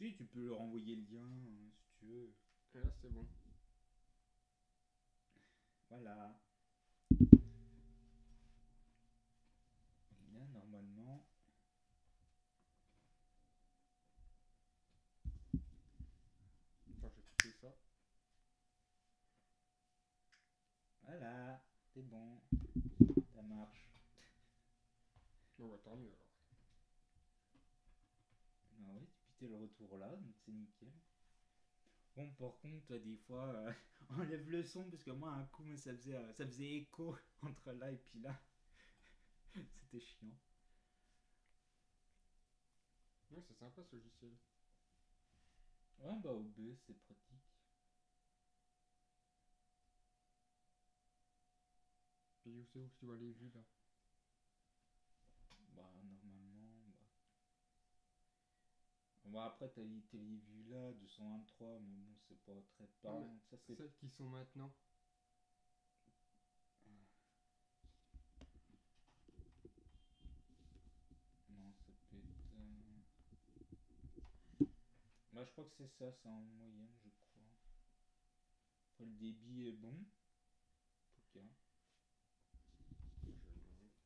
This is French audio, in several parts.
Si, tu peux leur envoyer le lien si tu veux. Et là, c'est bon. Voilà. Et là, normalement. Attends, je vais couper ça. Voilà. C'est bon. Ça marche. Bon, bah, tant mieux alors. Ah oui, puis t'es le retour là, donc c'est nickel. Bon, par contre, des fois, enlève le son parce que moi, un coup, ça faisait écho entre là et puis là. C'était chiant. Ouais, c'est sympa ce logiciel. Ouais, bah, OBS, c'est pratique. Et où c'est où que tu vois les vues là? Bah, normalement, bah. Bon, après, t'as les vues là, 223, mais bon, c'est pas très Non, mais parlant. Ça, c'est. celles qui sont maintenant. Non, ça peut être. Bah, je crois que c'est ça, c'est en moyenne, je crois. Après, le débit est bon, en tout cas. Ça va être.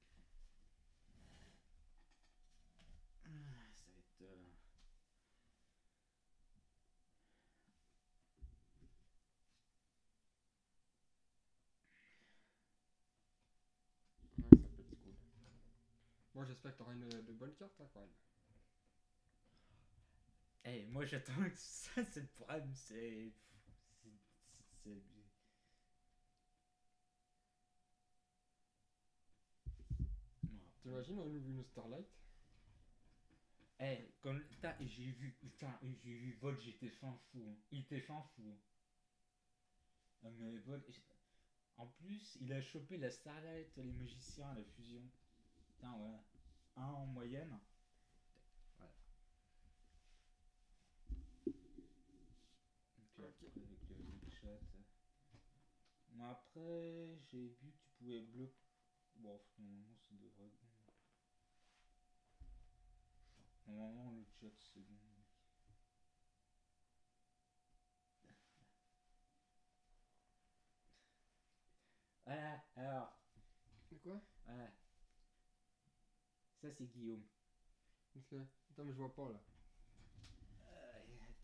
Ouais, ça peut être cool. Bon, j'espère que t'auras de bonnes cartes hein, quand même. Eh, moi, j'attends que ça, c'est le problème, c'est. C'est. Bon, après. T'imagines, on ouvre une Starlight? Eh, quand j'ai vu Vol, j'étais fin fou, hein. Il était fin fou, hein. Ah, mais Vol, en plus, il a chopé la Starlight, les magiciens, la fusion. Putain, ouais. Un en moyenne. Voilà. Et puis Ok. après, avec le chat. Moi, après, j'ai vu que tu pouvais bloquer. Bon, normalement, ça devrait être bon. Normalement, le chat, c'est bon. Voilà, alors. Mais quoi? Voilà. Ça, c'est Guillaume. Parce que... Attends, mais je vois pas là.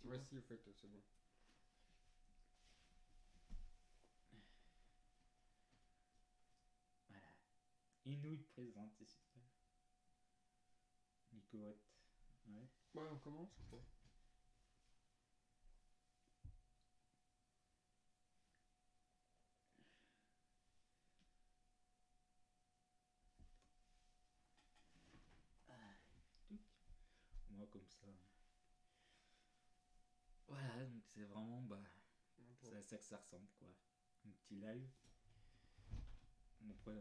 Tu Ouais, vois. si, en fait, c'est bon. Voilà. Inouï présente, c'est super. Nicolette. Ouais. Ouais, on commence ou pas? Touc. Moi, comme ça. Voilà, donc c'est vraiment, bah, c'est à ça que ça ressemble, quoi. Un petit live. Après,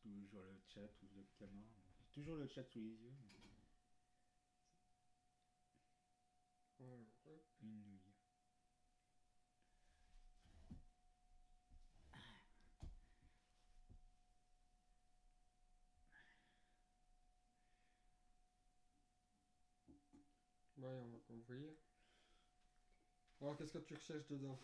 toujours le chat ou le caméra. Toujours le chat sous les yeux. Ouais, ouais. Une nouille. Ouais, on va ouvrir. Alors, qu'est-ce que tu recherches dedans?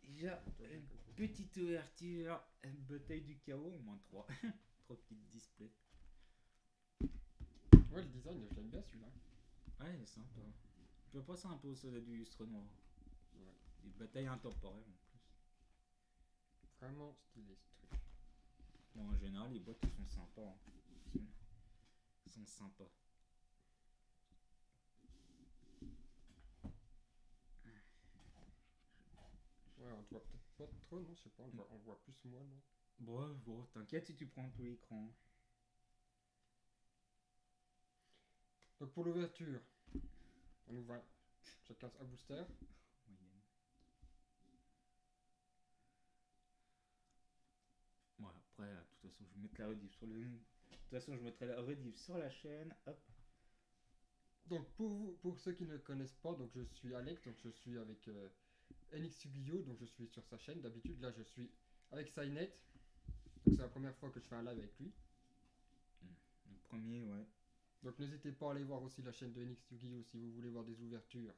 Déjà, Toi, bien une compris. petite ouverture, une bataille du chaos, au moins 3. 3 petites displays. Ouais, le design, je l'aime bien celui-là. Ouais, c'est sympa. Je vois pas ça un peu au soda du lustre noir. Ouais. Des batailles intemporelles en plus. Vraiment stylé ce truc. Bon, en général, les boîtes sont sympas, hein. Sont sympas. Ouais, on te voit peut-être pas trop, non? Je sais pas, on voit plus moi, non? Bon, t'inquiète si tu prends tout l'écran. Donc, pour l'ouverture, on ouvre chacun un booster. Moyenne. Bon, après, de toute façon, je vais mettre la rediff sur le. De toute façon, je mettrai la rediff sur la chaîne. Hop. Donc, pour ceux qui ne connaissent pas, donc je suis Alex, donc je suis avec NX Yu-Gi-Oh! Donc, je suis sur sa chaîne. D'habitude, là, je suis avec Synet. Donc, c'est la première fois que je fais un live avec lui. Le premier, ouais. Donc n'hésitez pas à aller voir aussi la chaîne de NX Yu-Gi-Oh! Si vous voulez voir des ouvertures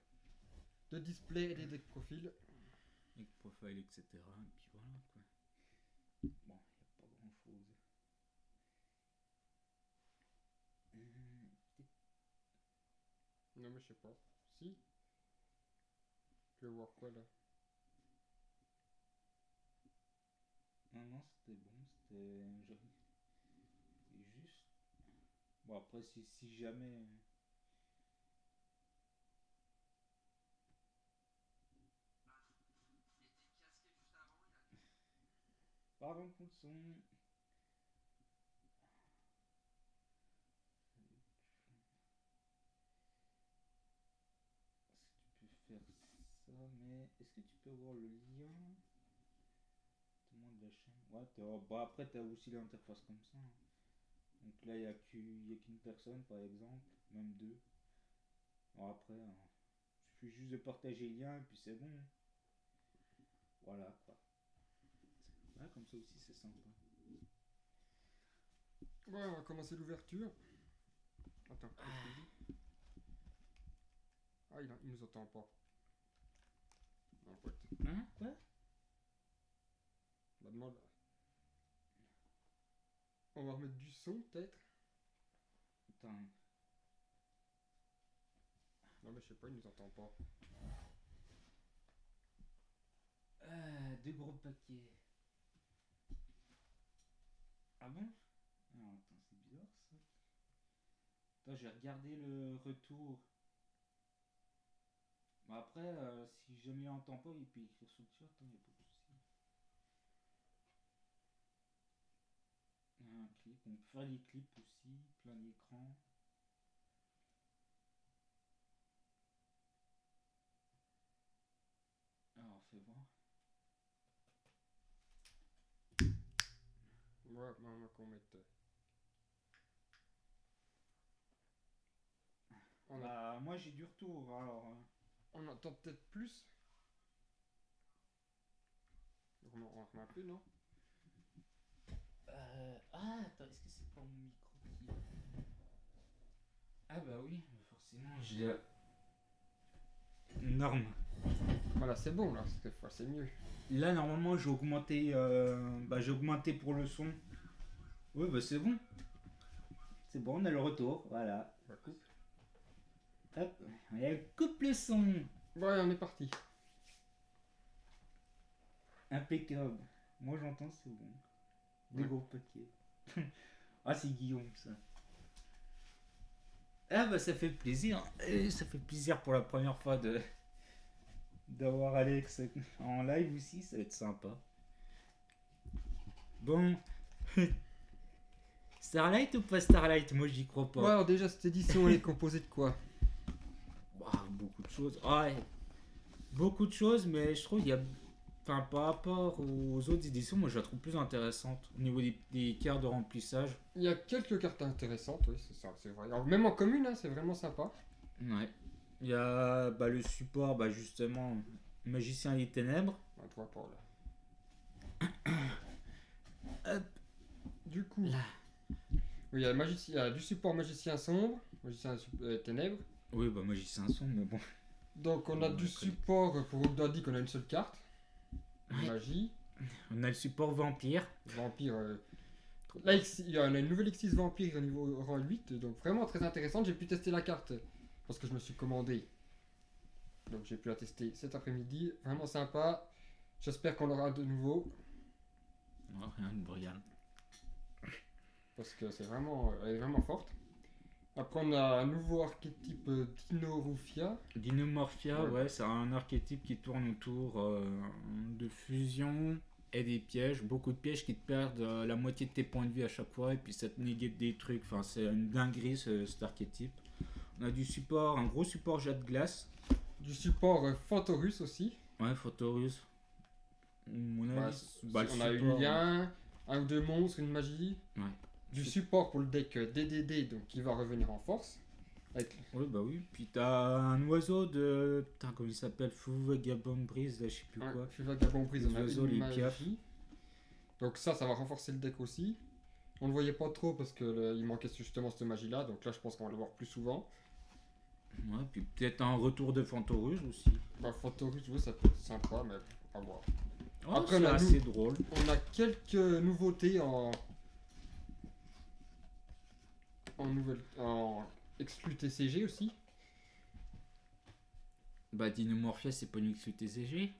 de display et des decks profils. Avec profile, etc. Et puis voilà quoi. Bon, il n'y a pas grand chose. Non mais je sais pas. Si. Tu veux voir quoi là? Non, non, c'était bon, c'était joli. C'est juste. Bon, après, si jamais. Pardon pour le son. Tu peux faire ça, mais est-ce que tu peux voir le lien? De la chaîne. Ouais, bah après, t'as aussi l'interface comme ça, hein. Donc là, il n'y a qu'une personne, par exemple, même deux. Bon, après, il suffit juste de partager le lien et puis c'est bon. Voilà, quoi. Ouais, comme ça aussi, c'est sympa. Ouais, on va commencer l'ouverture. Attends, ah, il nous entend pas. Non, pote. Hein? Quoi? Bah, demande. On va remettre du son, peut-être. Attends. Non, mais je sais pas, il nous entend pas. Deux gros paquets. Ah bon? Ah, attends, c'est bizarre ça. Attends, j'ai regardé le retour. Bah après, si jamais il entend pas, il peut écrire sur le chat, il n'y a pas de souci. Un clip, on peut faire des clips aussi, plein d'écrans. Alors, fais voir. Ouais, on va qu'on mette. Bah, moi j'ai du retour alors. On entend peut-être plus. On remet un peu, non? Ah, attends, est-ce que c'est pas mon micro qui. Ah, bah oui, forcément, j'ai. Norme. Voilà, c'est bon là, cette fois c'est mieux. Là, normalement, j'ai augmenté pour le son. Oui, bah c'est bon. C'est bon, on a le retour, voilà. On va couper. Hop, et coupe le son. Ouais, on est parti. Impeccable. Moi j'entends, c'est bon. Des Ouais. gros paquets. Ah, c'est Guillaume ça. Ah bah ça fait plaisir. Ça fait plaisir pour la première fois d'avoir Alex en live aussi, ça va être sympa. Bon. Starlight ou pas Starlight? Moi j'y crois pas. Ouais, alors déjà cette édition elle est composée de quoi? Bah, beaucoup de choses. Ouais. Beaucoup de choses, mais je trouve qu'il y a. Enfin, par rapport aux autres éditions, moi je la trouve plus intéressante au niveau des cartes de remplissage. Il y a quelques cartes intéressantes, oui, c'est ça, c'est vrai. Alors même en commune, hein, c'est vraiment sympa. Ouais. Il y a le support, justement, Magicien des Ténèbres. Ouais, tu vois pas là. Hop. Du coup, Là. oui, il y a du support Magicien sombre, Magicien ténèbres. Oui, Magicien sombre, mais bon. Donc on a du support pour Ogdadi qu'on a une seule carte. Ouais. Magie. On a le support Vampire. Vampire. Là, il y a une nouvelle X6 Vampire au niveau rang 8, donc vraiment très intéressante. J'ai pu tester la carte parce que je me suis commandé. Donc j'ai pu la tester cet après-midi. Vraiment sympa. J'espère qu'on l'aura de nouveau. Non, rien de brillant. Parce que elle est vraiment forte. Après, on a un nouveau archétype Dino Rufia. Dinomorphia, ouais, c'est un archétype qui tourne autour de fusion et des pièges. Beaucoup de pièges qui te perdent la moitié de tes points de vie à chaque fois et puis ça te négue des trucs. Enfin, c'est une dinguerie cet archétype. On a du support, un gros support jet de glace. Du support Phantorus aussi. Ouais, Photorus. On a une lien, un ou deux monstres, une magie. Ouais. Du support pour le deck DDD, donc qui va revenir en force. Oui, bah oui. Puis t'as un oiseau de. Putain, comment il s'appelle? Fuvagabond Brise, là, je sais plus quoi. Fuvagabond Brise, on a oiseaux, une les magie. piafs. Donc ça va renforcer le deck aussi. On le voyait pas trop parce que il manquait justement cette magie-là, donc là je pense qu'on va le voir plus souvent. Ouais, puis peut-être un retour de Fantorus aussi. Bah, Fantorus, oui, ça peut être sympa, mais à voir. Oh, Après, c'est assez drôle. on a quelques nouveautés en exclu TCG aussi. Bah, Dinomorphia, c'est pas une XUTCG.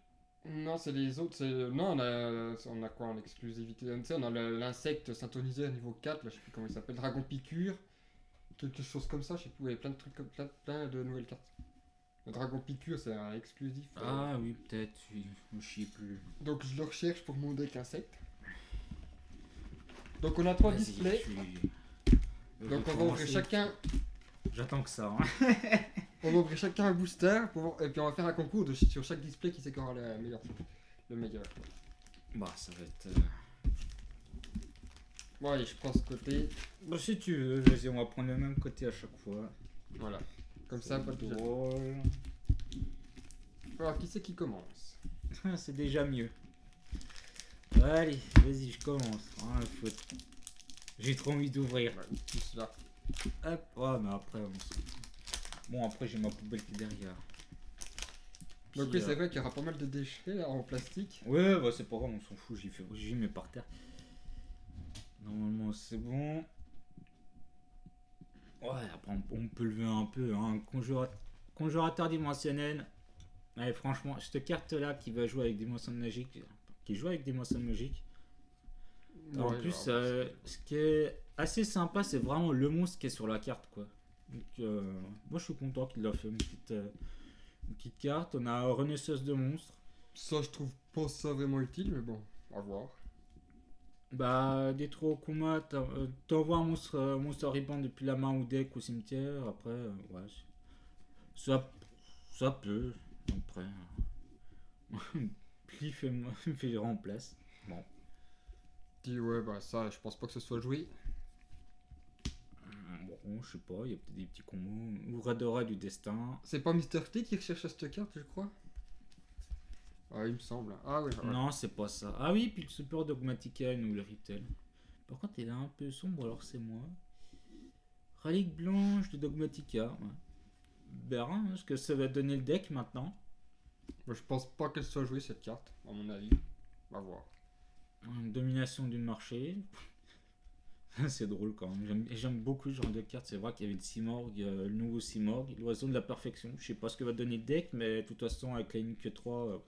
Non, c'est les autres. Non, on a quoi en exclusivité? Tu sais, on a l'insecte synthoniseur niveau 4, là, je sais plus comment il s'appelle, Dragon Piqûre, quelque chose comme ça, je sais plus, il y avait plein de trucs comme plein de nouvelles cartes. Le Dragon Piqûre, c'est un exclusif. Ah oui, peut-être, oui. Je sais plus. Donc je le recherche pour mon deck insecte. Donc on a 3 Vas-y, displays. Donc on va ouvrir chacun. J'attends que ça. Hein. On va ouvrir chacun un booster et puis on va faire un concours sur chaque display qui sait qui aura le meilleur. Bah, ça va être. Bon, allez, je prends ce côté. Bah, si tu veux, vas-y, on va prendre le même côté à chaque fois. Voilà. Comme ça, pas de drôle. Alors, qui c'est qui commence? C'est déjà mieux. Allez, vas-y, je commence. Ah, j'ai trop envie d'ouvrir. Ouais, plus là. Hop, ouais, mais après, bon, après, j'ai ma poubelle qui est derrière. Donc, oui, c'est vrai qu'il y aura pas mal de déchets là, en plastique. Ouais, bah, c'est pas grave, on s'en fout, j'y mets par terre. Normalement, c'est bon. Ouais, après, on peut lever un peu. Hein. Conjurateur dimensionnel. Ouais, franchement, cette carte-là qui va jouer avec des moissons magiques, qui joue avec des moissons magiques. En Ouais, plus, alors, ce qui est assez sympa, c'est vraiment le monstre qui est sur la carte, quoi. Donc, moi, je suis content qu'il a fait une petite carte. On a Renaissance de monstres. ça, je trouve pas ça vraiment utile, mais bon, à voir. Bah, des trous au combat, t'envoies un monstre riband depuis la main ou deck au cimetière. Après, ouais, ça peut. Après, puis fait remplace. Bon. Dis, ouais, bah ça, je pense pas que ce soit joué. Bon, je sais pas, il y a peut-être des petits combos. Ou Radora du destin. C'est pas Mister T qui recherche cette carte, je crois. Ah, il me semble. Ah oui, ouais. Non, c'est pas ça. Ah oui, puis le Super Dogmatica ou le Riptel. Par contre, il est un peu sombre, alors c'est moi. Relique blanche de Dogmatica. Ouais. Verra ce que ça va donner le deck maintenant. Moi, je pense pas qu'elle soit jouée cette carte, à mon avis. On va voir. Une domination du marché. C'est drôle quand même. J'aime beaucoup ce genre de carte. C'est vrai qu'il y avait le Simorg, le nouveau Simorg, l'oiseau de la perfection. Je sais pas ce que va donner le deck, mais de toute façon, avec la ligne Q3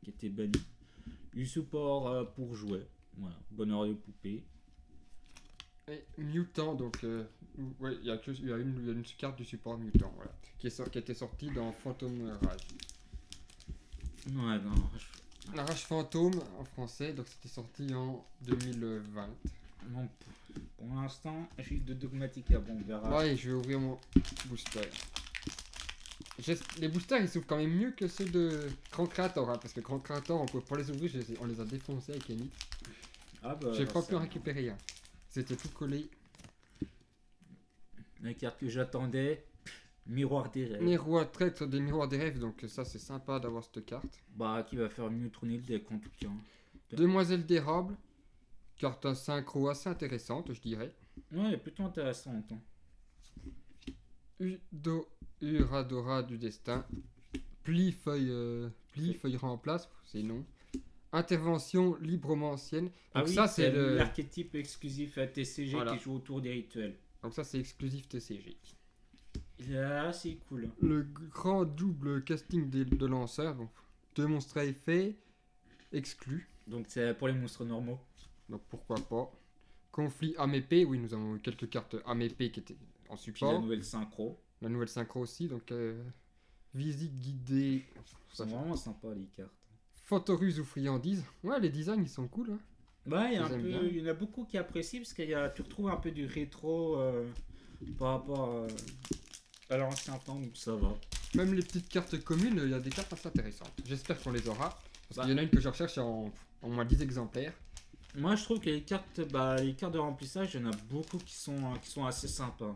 qui était bannie. Du support pour jouer. Voilà, bonheur de poupée. Et Mutant, donc, ouais, il y a une carte du support Mutant, voilà, qui était sortie dans Phantom Rage. Ouais, non. La Rage Fantôme en français, donc c'était sorti en 2020. Bon, pour l'instant, j'ai eu de Dogmatica. Bon, on verra. Ouais, je vais ouvrir mon booster. Les boosters ils s'ouvrent quand même mieux que ceux de Grand Creator, hein, parce que Grand Creator, on pouvait pas les ouvrir, on les a défoncés avec Enix. Ah bah, J'ai pas pu en récupérer un. C'était tout collé. La carte que j'attendais, Miroir des rêves. Miroir traître des miroirs des rêves, donc ça c'est sympa d'avoir cette carte. Bah, qui va faire mieux tourner le deck en tout cas. Demoiselle d'érable, carte à synchro assez intéressante, je dirais. Ouais, plutôt intéressante. Hein. Uradora du destin. Pli feuille remplace, c'est non. Intervention librement ancienne. Donc ah oui, ça c'est l'archétype exclusif à TCG voilà. Qui joue autour des rituels. Donc ça c'est exclusif TCG. Là, c'est cool. Le grand double casting de lanceurs, donc 2 monstres à effet, exclus. Donc c'est pour les monstres normaux. Donc pourquoi pas. Conflit âme épée, oui nous avons eu quelques cartes âme épée qui étaient en Puis support. la nouvelle synchro. La nouvelle synchro aussi, donc visite guidée. C'est vraiment sympa les cartes. Phantorus ou friandise. Ouais, les designs ils sont cool. Hein. Ouais, il y en a beaucoup qui apprécient parce que tu retrouves un peu du rétro par rapport à l'ancien temps, donc ça va. Même les petites cartes communes, il y a des cartes assez intéressantes. J'espère qu'on les aura. Parce Bah. qu'il y en a une que je recherche en moins 10 exemplaires. Moi je trouve que les cartes de remplissage, il y en a beaucoup qui sont assez sympas.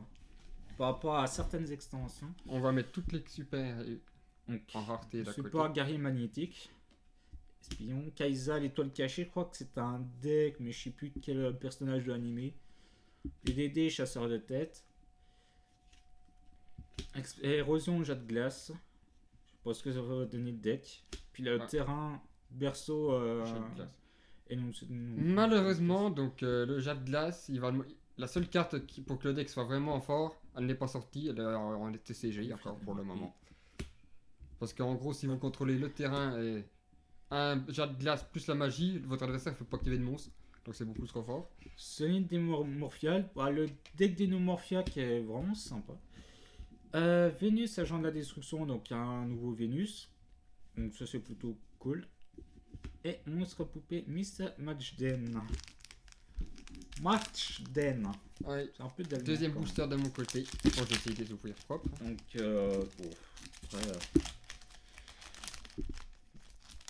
Par rapport à certaines extensions. On va mettre toutes les super Donc, en rareté d'à côté. support guerrier magnétique. Espion. Kaisa, l'étoile cachée, je crois que c'est un deck, mais je sais plus de quel personnage de l'animé. PDD, chasseur de tête. Érosion, jet de glace. Je pense que ça va donner le deck. Puis le Ouais. terrain, berceau. Jet de glace. Et nous, Malheureusement, donc le jet de glace, la seule carte pour que le deck soit vraiment fort, elle n'est pas sortie, elle est en TCG encore pour le moment. Parce qu'en gros, si vous contrôlez le terrain et un jet de glace plus la magie, votre adversaire ne peut pas activer de monstre, donc c'est beaucoup trop fort. Sonic Démorphial. Bah, le deck Dénomorphia qui est vraiment sympa. Vénus, agent de la destruction, donc il y a un nouveau Vénus. Donc ça c'est plutôt cool. Et monstre poupée Miss Matchden. Matchden. Ouais. C'est un peu d'allemand, Deuxième quand même. booster de mon côté. Bon, j'ai essayé de les ouvrir propres. Donc, bon, après,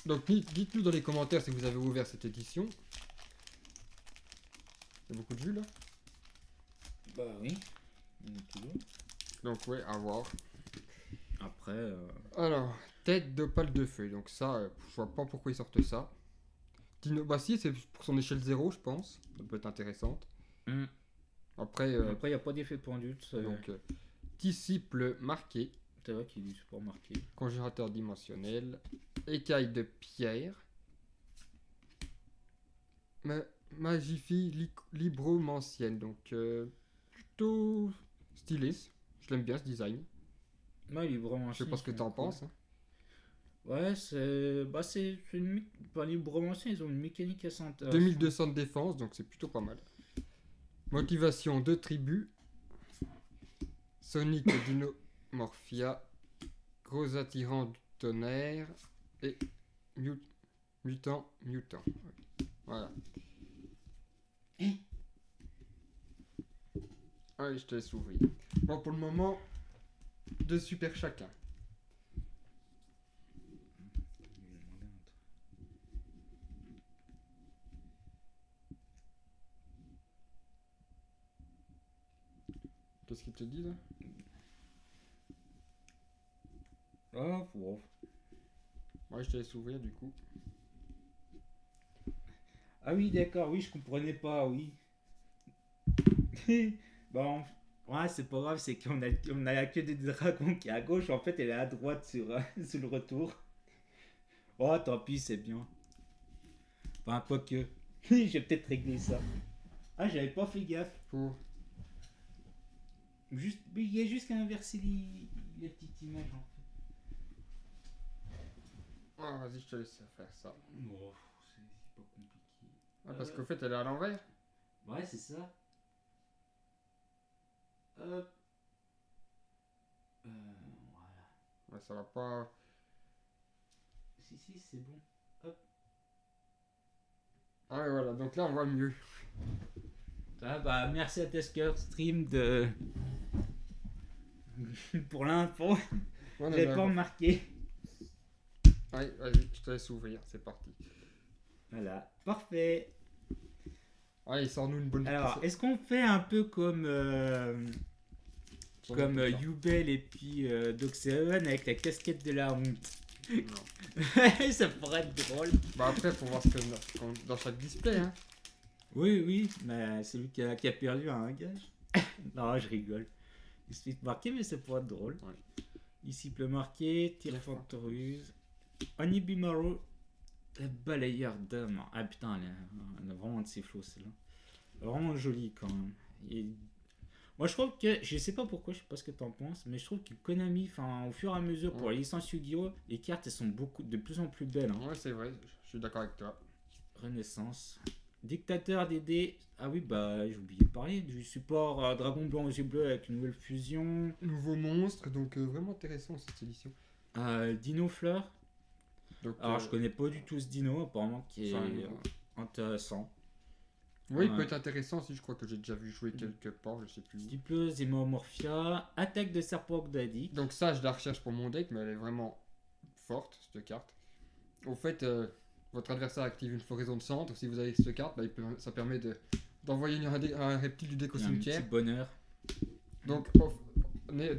Donc dites-nous dans les commentaires si vous avez ouvert cette édition. Il y a beaucoup de vues là. bah oui. Toujours. Donc ouais, à voir. Après, Alors, tête d'opale de feuille. Donc ça, je vois pas pourquoi ils sortent ça. Dino, bah si, c'est pour son échelle 0, je pense. Ça peut être intéressante. Après, après il n'y a pas d'effet pendule. donc, disciple marqué, C'est vrai qu'il est du support marqué. congélateur dimensionnel, écaille de pierre, magifie libromancienne. Donc, plutôt stylé. Je l'aime bien ce design. Ouais, il est vraiment. Je sais pas ce que t'en penses. Hein. Ouais, c'est. Bah, c'est une. Bah, les Bromanciens, ils ont une mécanique assez intéressante. 2200 de défense, donc c'est plutôt pas mal. Motivation de tribu. Sonic Dinomorphia. Gros attirant du tonnerre. Et mutant. Voilà. Allez, je te laisse ouvrir. Bon, pour le moment, 2 super chacun. Qu'est-ce qu'il te dit là? Ah, wow. Ouais, je te laisse ouvrir du coup. Ah oui, d'accord, oui, je comprenais pas, oui. Bon, ouais, c'est pas grave, c'est on a la queue des dragons qui est à gauche, en fait, elle est à droite sur, sur le retour. Oh, tant pis, c'est bien. Enfin, quoique. J'ai peut-être réglé ça. Ah, j'avais pas fait gaffe. Pour. Juste, mais il y a juste qu'à inverser les petites images, en fait. Ah, vas-y, je te laisse faire ça. Bon, c'est pas compliqué. Ah, parce qu'au fait, elle est à l'envers. Ouais, c'est ça. Hop. Voilà. Ouais, ça va pas. Si, c'est bon. Ah, ouais, voilà, donc là, on voit mieux. Ah, bah, merci à Tesker Stream de. pour l'info. Ouais, J'avais pas remarqué. Ouais, vas-y, je te laisse ouvrir, c'est parti. Voilà. Parfait. Ouais, il sort-nous une bonne. Alors, est-ce qu'on fait un peu comme. Comme Yubel et puis Doxeon avec la casquette de la honte? Non. Ça pourrait être drôle. Bah, après, faut voir ce que dans chaque display, hein. Oui, mais c'est lui qui a perdu un gage. Non, je rigole. Il se fait marquer, mais ça pourrait être drôle. Ouais. Disciple marqué, tir fantoruse. Onibimaru, le balayeur d'hommes. Ah putain, elle a vraiment de ses flots, celle-là. Vraiment jolie quand même. Et... Moi je trouve que, je sais pas pourquoi, je sais pas ce que t'en penses, mais je trouve que Konami, enfin au fur et à mesure pour la licence Yu-Gi-Oh, les cartes elles sont de plus en plus belles. Hein. Ouais, c'est vrai, je suis d'accord avec toi. Renaissance. Dictateur des dés. Ah oui, bah j'ai oublié de parler du support Dragon Blanc aux yeux bleus avec une nouvelle fusion. Nouveau monstre, donc vraiment intéressant cette édition. Dino Fleur. Donc, Alors je connais pas du tout ce dino apparemment qui est ça, intéressant. oui, il Ouais. peut être intéressant si je crois que j'ai déjà vu jouer quelque part, je sais plus où. Diplo, Zémomorphia, attaque de serpent Ogdadic. Donc ça, je la recherche pour mon deck, mais elle est vraiment forte, cette carte. Au fait, votre adversaire active une floraison de centre. Si vous avez cette carte, bah, ça permet d'envoyer un reptile du deck au Un cimetière. petit bonheur. Donc,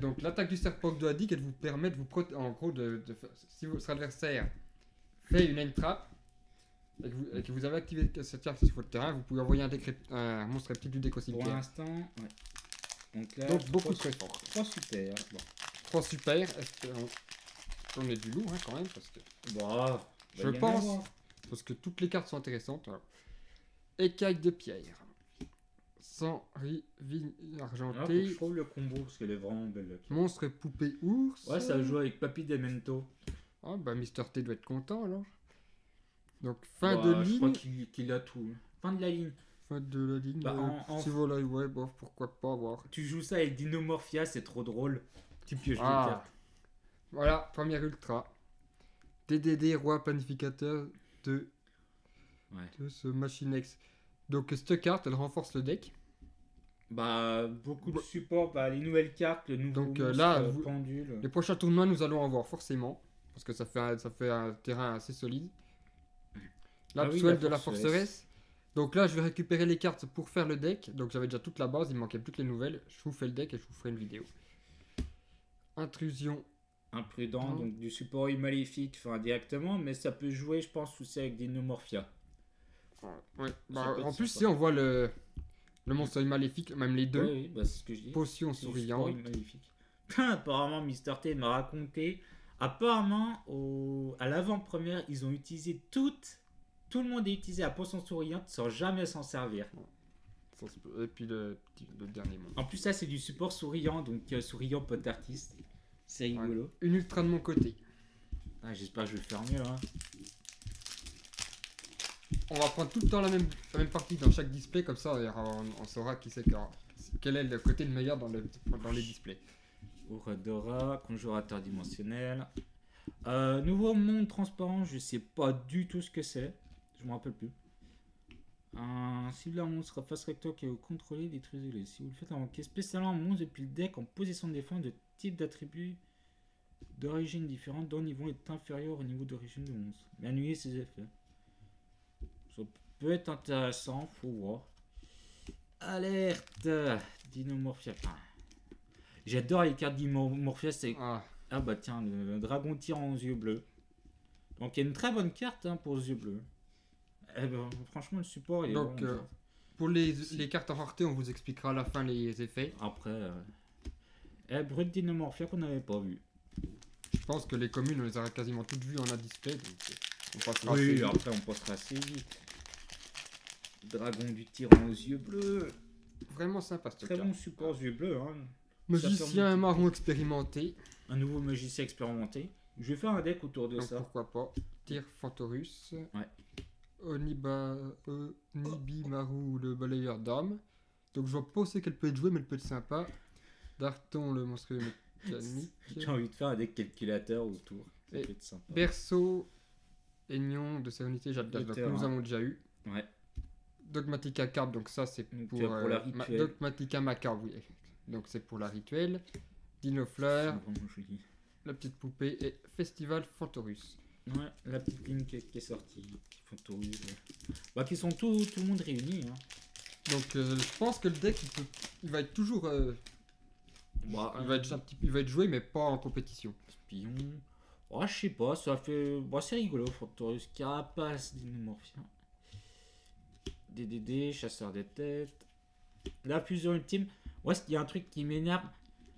donc l'attaque du serpent Ogdoadic, elle vous permet de vous protéger. En gros, si votre adversaire fait une end trap, et que vous avez activé cette carte sur votre terrain, vous pouvez envoyer un monstre reptile du deck au Pour cimetière. l'instant, ouais. Donc là, Donc beaucoup de 3 très fort. 3 super. Bon. 3 super, espérons. On est du lourd hein, quand même, parce que Bah, je pense, parce que toutes les cartes sont intéressantes. Alors. Écaille de pierre. Sans rivière Ah, argentée. je trouve le combo parce qu'elle est vraiment belle. Monstre poupée ours. Ouais, ça joue avec Papy Demento. Ah bah Mister T doit être content alors. Donc fin Bah, de je ligne. crois qu'il a tout. Fin de la ligne. Fin de la ligne. Bah, si voilà, ouais, bon, pourquoi pas voir. Tu joues ça avec Dinomorphia, c'est trop drôle. Tu pioches des Ah. cartes. Voilà, première ultra. DDD, roi planificateur de, Ouais. de ce Machinex. Donc cette carte, elle renforce le deck. Bah, beaucoup de support. Bah, les nouvelles cartes, le nouveau Donc, monstre, là, pendule. Les prochains tournois, nous allons en voir forcément. Parce que ça fait un terrain assez solide. Là, Ah oui, Swell la de la forceresse. forceresse. Donc là, je vais récupérer les cartes pour faire le deck. Donc j'avais déjà toute la base, il me manquait plus que les nouvelles. Je vous fais le deck et je vous ferai une vidéo. Intrusion. Imprudent, Oh. donc du support maléfique, enfin directement, mais ça peut jouer, je pense, aussi avec Dinomorphia. Ouais. Bah, Ça peut être en plus, sympa. si on voit le monstre maléfique, même les deux. Oui, bah, c'est ce que je dis. Potion C'est du support souriante. maléfique. Apparemment, Mister T m'a raconté. Apparemment, à l'avant-première, ils ont utilisé tout le monde a utilisé la potion souriante sans jamais s'en servir. Et puis le dernier monstre. En plus, ça, c'est du support souriant, donc souriant pote artiste. C'est rigolo. Une ultra de mon côté. Ah, j'espère que je vais le faire mieux. Hein. On va prendre tout le temps la même partie dans chaque display, comme ça on saura quel est le côté le meilleur dans les displays. Ouradora, conjurateur dimensionnel. Nouveau monde transparent, je sais pas du tout ce que c'est. Je me rappelle plus. Cible un monstre à face recto qui est contrôlé, détruisez-le. Si vous le faites invoquer spécialement un monstre depuis le deck en position de défense de type d'attribut d'origine différente dont le niveau est inférieur au niveau d'origine du monstre. Mais annulez ses effets. Ça peut être intéressant, faut voir. Alerte Dinomorphia. J'adore les cartes Dinomorphia, c'est... Ah, Ah bah tiens, le dragon tyran aux yeux bleus. Donc il y a une très bonne carte hein, pour aux yeux bleus. Eh ben, franchement, le support il est donc vraiment bien. pour les cartes en rareté, on vous expliquera à la fin les effets. Après, Brut Dinomorphia qu'on n'avait pas vu. Je pense que les communes, on les aura quasiment toutes vues en un display. Donc on passera Oui, assez vite. après on passera assez vite. Dragon du tyran aux yeux bleus. Vraiment sympa cette Très carte. bon support aux yeux bleus. Hein. Magicien marron expérimenté. Un nouveau magicien expérimenté. Je vais faire un deck autour de Donc ça. pourquoi pas. Tyr Fantorus. Ouais. Onibimaru, le balayeur d'armes. Donc je vois pas aussi qu'elle peut être jouée, mais elle peut être sympa. Darton, le monstre mécanique. J'ai envie de faire un deck calculateur autour. Ça Et peut être sympa. Berceau, Aignon de sa unité, j'adore. Donc Luther, nous hein. avons déjà eu. Ouais. Dogmatica carte, donc ça c'est Donc, pour, pour la rituelle. Dogmatica Macabre, oui. Donc c'est pour la rituelle. Dinofleur, C'est vraiment joli. la petite poupée et Festival Fantorus. Ouais, la petite ligne qui est sortie, qui font tourner. Bah, qui sont tout le monde réuni. Hein. Donc je pense que le deck il va être toujours. Bah, Il va être joué, mais pas en compétition. Spion. Oh, je sais pas, ça fait. Bah, c'est rigolo, Fantorus. Carapace, Dinomorphia. DDD, chasseur des têtes. La fusion ultime. Ouais, il y a un truc qui m'énerve.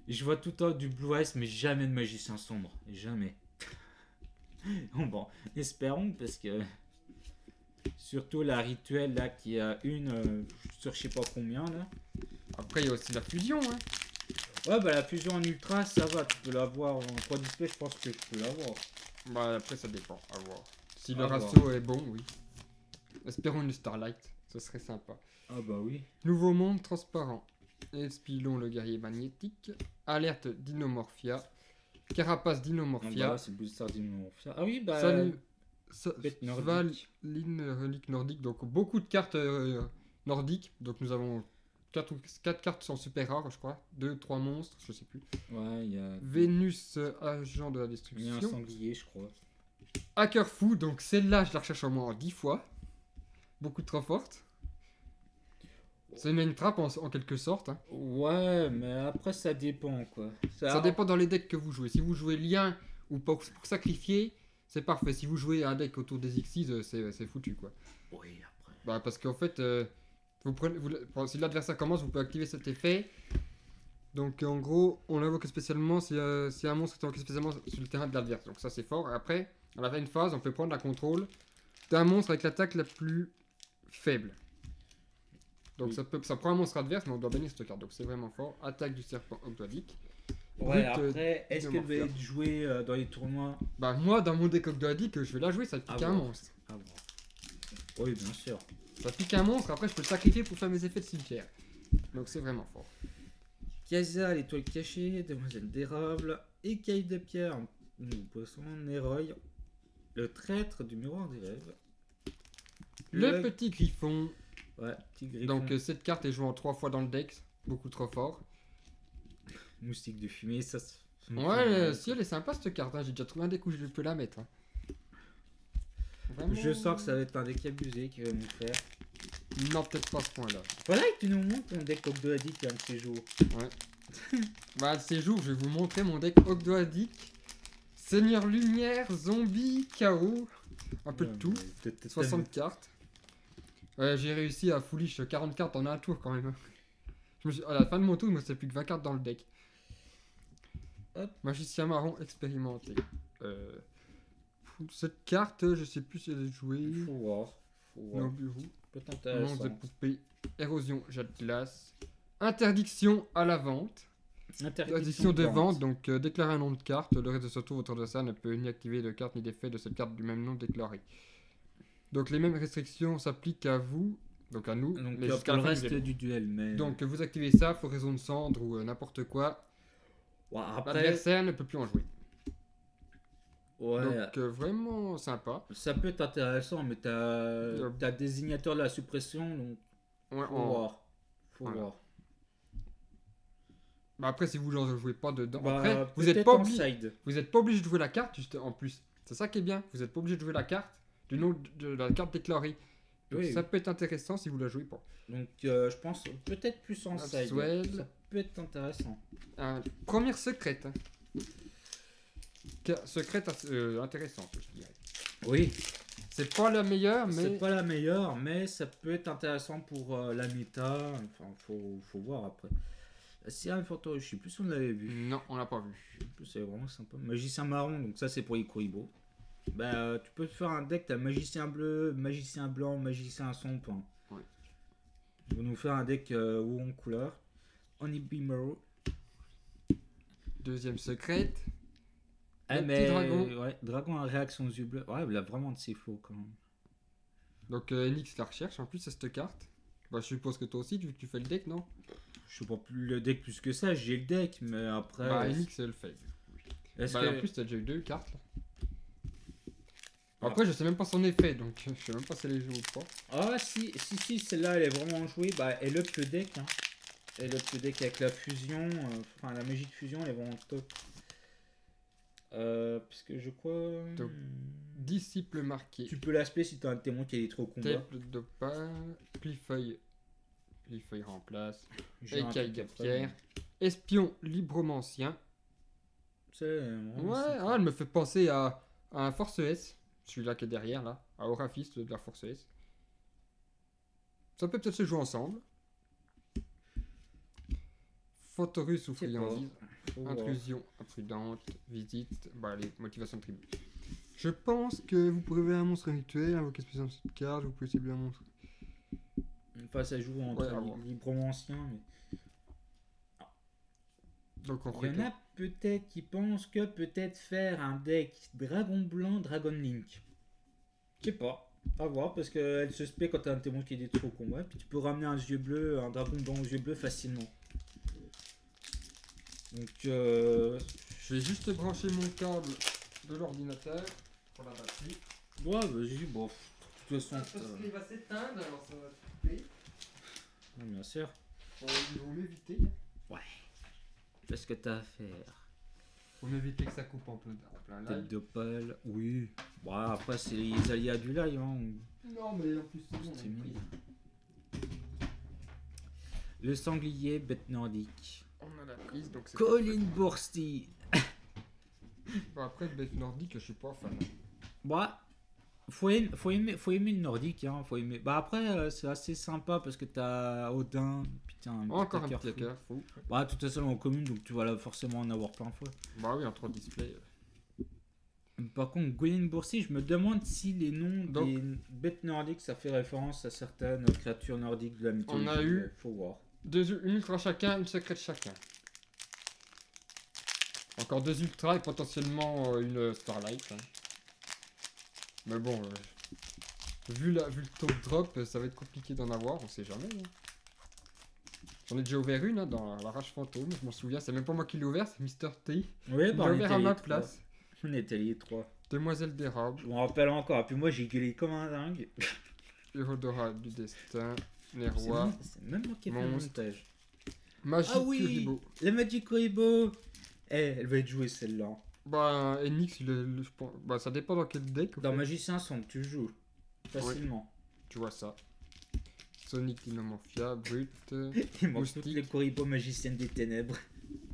Je vois tout le temps du Blue Eyes, mais jamais de magicien sombre. Jamais. Bon, espérons, parce que. Surtout la rituelle là, qui a une sur je sais pas combien là. Après, il y a aussi la fusion. Hein. Ouais, bah la fusion en ultra, ça va, tu peux l'avoir en 3 display, je pense que tu peux l'avoir. Bah, après, ça dépend. À voir. Si À le voir. ratio est bon, oui. Espérons une Starlight. Ce serait sympa. Ah bah oui. Nouveau monde transparent. Espilon, le guerrier magnétique. Alerte Dinomorphia. Carapace Donc Dinomorphia. voilà, c'est le booster Dinomorphia. Ah oui, bah. Salut. Bête nordique. Valine, relique nordique. Donc beaucoup de cartes nordiques. Donc nous avons 4 cartes sont super rares, je crois. 2-3 monstres, je sais plus. Ouais, il y a. Vénus, agent de la Il y a un destruction. sanglier, je crois. Hacker fou, donc celle-là, je la recherche au moins 10 fois. Beaucoup trop forte. C'est une trappe en quelque sorte. Hein. Ouais, mais après, ça dépend quoi. Ça dépend dans les decks que vous jouez. Si vous jouez lien ou pour sacrifier, c'est parfait. Si vous jouez un deck autour des Xyz, c'est foutu quoi. Oui, après. Bah, parce qu'en fait, si l'adversaire commence, vous pouvez activer cet effet. Donc en gros, on l'invoque spécialement si un monstre est invoqué spécialement sur le terrain de l'adversaire. Donc ça c'est fort. Et après, à la fin d'une phase, on peut prendre la contrôle d'un monstre avec l'attaque la plus faible. Donc Oui. ça prend un monstre adverse, mais on doit bannir cette carte. Donc c'est vraiment fort. Attaque du serpent ogdoadique. Ouais, Brut, après, est-ce qu'elle va Morphia. être jouée dans les tournois? Bah moi, dans mon deck ogdoadique, je vais la jouer, ça Ah pique un bon. monstre. Ah bon. Oui, bien sûr. Ça pique un monstre, après je peux le sacrifier pour faire mes effets de cimetière. Donc c'est vraiment fort. Kaza, l'étoile cachée, demoiselle d'érable, écaille de pierre, nouveau poisson, Neroy, le traître du miroir des rêves. Le petit griffon. Ouais, petit griffon. Donc cette carte est jouée en 3 fois dans le deck, beaucoup trop fort. Moustique de fumée, ça se. Ouais, si elle est sympa cette carte, hein. J'ai déjà trouvé un deck où je peux la mettre. Hein. Vraiment... Je sens que ça va être un deck abusé qui va nous faire. Non, peut-être pas à ce point-là. Voilà que tu nous montres ton deck Ogdoadique un de ces jours. Ouais. Bah, de ces jours, je vais vous montrer mon deck Ogdoadique. Seigneur Lumière, Zombie, Chaos. Un peu de tout. 60 cartes. Ouais, j'ai réussi à foolish 40 cartes en un tour quand même. À la fin de mon tour, il me restait plus que 20 cartes dans le deck. Hop. Magicien marron expérimenté. Cette carte, je sais plus si elle est jouée. Faut voir. Faut Nos voir. bureaux. Peut-être Lance de intéressant. poupée. Érosion, jet de glace. Interdiction à la vente. Interdiction de vente, donc déclarez un nom de carte. Le reste de ce tour, votre adversaire ne peut ni activer de carte ni d'effet de cette carte du même nom déclaré. Donc les mêmes restrictions s'appliquent à vous, donc à nous, Donc mais pour jusqu'à le la fin reste du du duel, mais. Donc vous activez ça, floraison de cendre ou n'importe quoi. Ouais, après. L'adversaire ne peut plus en jouer. Ouais. Donc vraiment sympa. Ça peut être intéressant, mais t'as désignateur de la suppression, donc Ouais, faut voir. Faut Voilà. voir. Bah après si vous ne jouez pas dedans, Bah, après vous peut-être êtes pas en obligé. side. Vous n'êtes pas obligé de jouer la carte juste en plus. C'est ça qui est bien. Vous n'êtes pas obligé de jouer la carte du nom de la carte déclarée. Donc Oui, ça oui. peut être intéressant si vous la jouez pas. Donc je pense peut-être plus en side. Swell. Ça peut être intéressant. Première secrète. Hein. Secrète intéressante, je dirais. Oui. C'est pas la meilleure, mais C'est pas la meilleure, mais ça peut être intéressant pour la méta. Enfin, faut voir après. Cyril Forto, je sais plus si on l'avait vu. non, on l'a pas vu. En plus, c'est vraiment sympa. Magicien marron, donc ça c'est pour les Kuribo. Bah, tu peux te faire un deck, t'as magicien bleu, magicien blanc, magicien sombre. Hein. Ouais. Ils vont nous faire un deck ou en couleur. Onibimaru. Deuxième secrète. Ah, Le mais petit dragon. Ouais, dragon à réaction aux yeux bleus. Ouais, il a vraiment de ses flots quand même. Donc Enix la recherche en plus c'est cette carte. Bah je suppose que toi aussi vu que tu fais le deck, non? Je sais pas plus le deck plus que ça, j'ai le deck, mais après. Bah Enix elle le fait. Est-ce Bah que. en plus t'as déjà eu 2 cartes là. Après je sais même pas son effet donc je sais même pas si elle est jouée ou pas. Ah, si, celle-là elle est vraiment jouée. Bah, elle up le deck. Hein. Elle up le deck avec la fusion. Enfin, la magie de fusion, elle est vraiment top. Puisque je crois. Donc, Disciple marqué. Tu peux l'aspect si t'as un témoin qui est trop au combat. Table de pas. Plifeuille. Plifeuille remplace. J'ai un Écaille truc de après, pierre. Espion libromancien. C'est vraiment Ouais, sympa. elle me fait penser à un Force S. Celui-là qui est derrière là. À Aurafist de la Force S. Ça peut peut-être se jouer ensemble. Photorus ou Je sais pas. friandise. Faut voir. Intrusion imprudente. Visite. Bah, les motivations de tribu. Je pense que vous pouvez un monstre rituel, invoquer spécialement cette carte, vous pouvez cibler un monstre. Enfin, ça joue entre Ouais, à voir. librement ancien, mais. Donc on Il y en regarde. a peut-être qui pensent que peut-être faire un deck Dragon Blanc, Dragon Link. Je sais pas. À voir, parce qu'elle se spé quand t'as un témoin qui est détruit au combat. Puis tu peux ramener un yeux bleu, un dragon blanc aux yeux bleus facilement. Donc, Je vais juste brancher mon câble de l'ordinateur pour la batterie. ouais, vas-y, bon. De toute façon, Il va s'éteindre, alors ça va se couper. non, bien sûr. Il vaut mieux éviter. Fais ce que t'as à faire. Faut mieux éviter que ça coupe en plein live. Tête d'opale, oui. Bon, après, c'est les aléas du live. Hein. Non, mais en plus, c'est bon. C'est mignon. Le sanglier, bête nordique. On a la prise, donc c'est. Colin Borsty. Bon, après, le bête nordique, je suis pas fan. Bah, faut aimer le nordique, hein. Faut aimer. Bah après, c'est assez sympa parce que t'as Odin, putain, un petit Encore un hacker petit fou. hacker, fou. Bah, de toute façon, en commune, donc tu vas là forcément en avoir plein de fois. Bah oui, en 3 display. Par contre, Gwyn Boursi, je me demande si les noms Donc- des bêtes nordiques, ça fait référence à certaines créatures nordiques de la mythologie. On a eu- Faut voir. Une ultra chacun, une secrète chacun. Encore 2 ultras et potentiellement une Starlight. Hein. Mais bon, vu le taux de drop, ça va être compliqué d'en avoir, on sait jamais. Hein. J'en ai déjà ouvert une hein, dans la rage fantôme, je m'en souviens, c'est même pas moi qui l'ai ouvert, c'est Mister T. Ouais, Il bah l'a on ouvert était à les ma trois. place. On était les trois. Demoiselle d'érable, Je me rappelle encore. Et puis moi, j'ai gueulé comme un dingue. Eurodora du destin, les C'est rois, même moi qui ai fait le Monstre. montage. Magic Ah oui, Kuribo. la Magic Kuribo. Eh, elle va être jouée celle-là. Bah, Enix, je pense, bah, ça dépend dans quel deck. au Dans fait. Magicien Sombre, tu le joues facilement. Tu vois ça. Sonic Dinomorphia, Brut. Il manque Moustique. toutes les Kuribo magiciennes des ténèbres.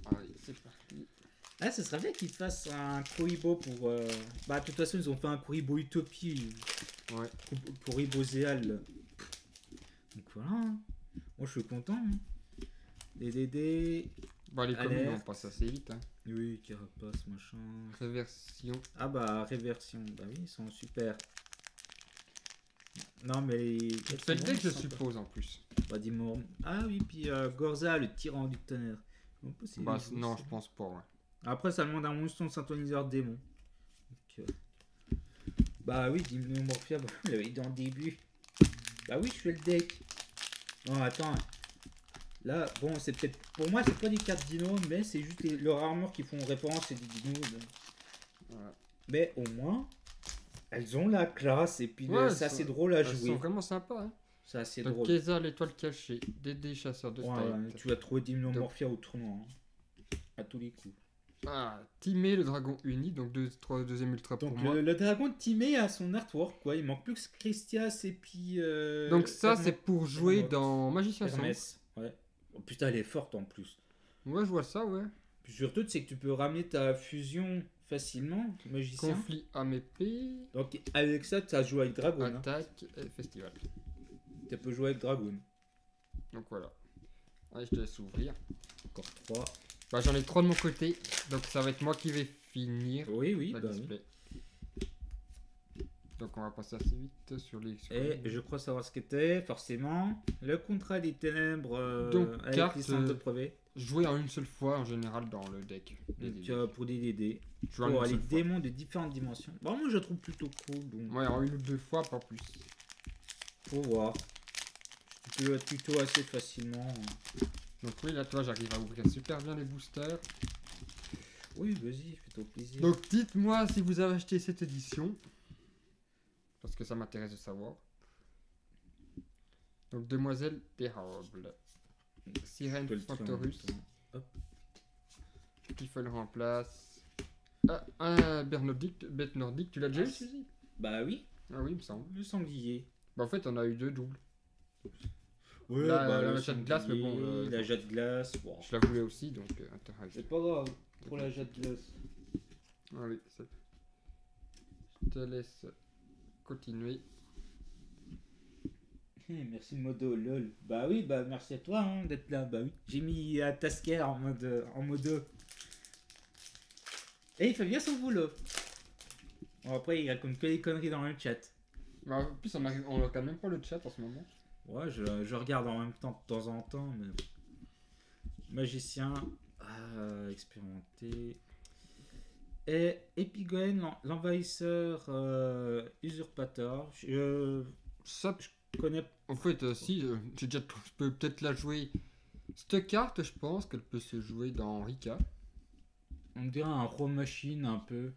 Allez, c'est parti. Ah, ce serait bien qu'ils fassent un Kuribo pour. Bah, de toute façon, ils ont fait un Kuribo Utopie. Ouais. Kuribo Zéal. Donc voilà. Hein. Moi, je suis content. Hein. DDD. Bah, les communes, Alerte. on passe assez vite. Hein. Oui, carapace, machin. Réversion. Ah bah, réversion. Bah oui, ils sont super. Non, mais. Tu fais le deck, je suppose, en plus. Pas dis-moi. Ah oui, puis Gorza, le tyran du tonnerre. Je sais pas si Bah, il joue, non, ça. je pense pas, ouais. Après, ça demande un monstre synthoniseur démon. Donc, bah oui, Dimorphia, bah, il avait dit dans le début. Bah oui, je fais le deck. Non, attends. Là, bon, c'est peut-être. Pour moi, c'est pas des cartes dino, mais c'est juste leur armure qui font référence à des dinos. Voilà. Mais au moins, elles ont la classe et puis Ouais, c'est elles assez sont- drôle à Elles jouer. sont vraiment sympas. Hein. C'est assez Donc, drôle. Keza, l'étoile cachée. Dédé, chasseur de Ouais, Starlight. tu vas trouver Dimorphia au tournoi. Hein. À tous les coups. Ah, Timé, le dragon uni. Donc, deuxième ultra pour Donc moi. le dragon de Timé a son artwork, quoi. Il manque plus que Christias et puis. Donc, ça, Hermès. c'est pour jouer Hermès. dans Magicien Sombre. Hermès. Ouais. Oh, putain, elle est forte en plus. Ouais, je vois ça, ouais. Puis surtout, c'est que tu peux ramener ta fusion facilement, magicien. Conflit âme épée. Donc avec ça, tu as joué avec Dragon. Hein. Attaque et festival. Tu peux jouer avec Dragon. Donc, voilà. Allez, je te laisse ouvrir. Encore 3. Bah, j'en ai 3 de mon côté. Donc, ça va être moi qui vais finir. Oui, oui, la bah oui. display. Donc, on va passer assez vite sur les. Et je crois savoir ce qu'était, forcément. Le contrat des ténèbres Donc, avec carte, les centres de brevet. Jouer en une seule fois en général dans le deck. Pour des DD. Jouer en Pour une les seule fois. démons de différentes dimensions. Bon, moi je trouve plutôt cool. Donc, Ouais, en une ou deux fois, pas plus. faut voir. Tu peux tuto assez facilement. Donc, oui, là, toi, j'arrive à ouvrir super bien les boosters. Oui, vas-y, fais-toi plaisir. Donc, dites-moi si vous avez acheté cette édition. Parce que ça m'intéresse de savoir. Donc, Demoiselle d'érable. Sirène peux le tirer en Fantorus. même temps. Hop. Tifol remplace. Ah, un bête nordique, tu l'as déjà Ah, eu celui-ci? Bah oui, Ah oui, il me semble. le sanglier. Bah, en fait, on a eu 2 doubles. Ouais, La le jatte de glace, mais bon, sanglier, la jatte de glace. Bon, Je la voulais aussi, donc intéressant. c'est pas grave pour la jatte de glace. Allez, je te laisse continuer. Merci Modo, lol. Bah oui, bah merci à toi hein, d'être là. Bah oui, j'ai mis Tasker en modo. Et il fait bien son boulot. Bon, après, il raconte que des conneries dans le chat. Bah, en plus, on regarde même pas le chat en ce moment. Ouais, je regarde en même temps de temps en temps, mais. Magicien, expérimenté. Et Epigoen, l'envahisseur usurpateur. Ça, Je connais. en fait, si, je peux peut-être la jouer. Cette carte, je pense qu'elle peut se jouer dans Rika. On dirait un roi machine un peu.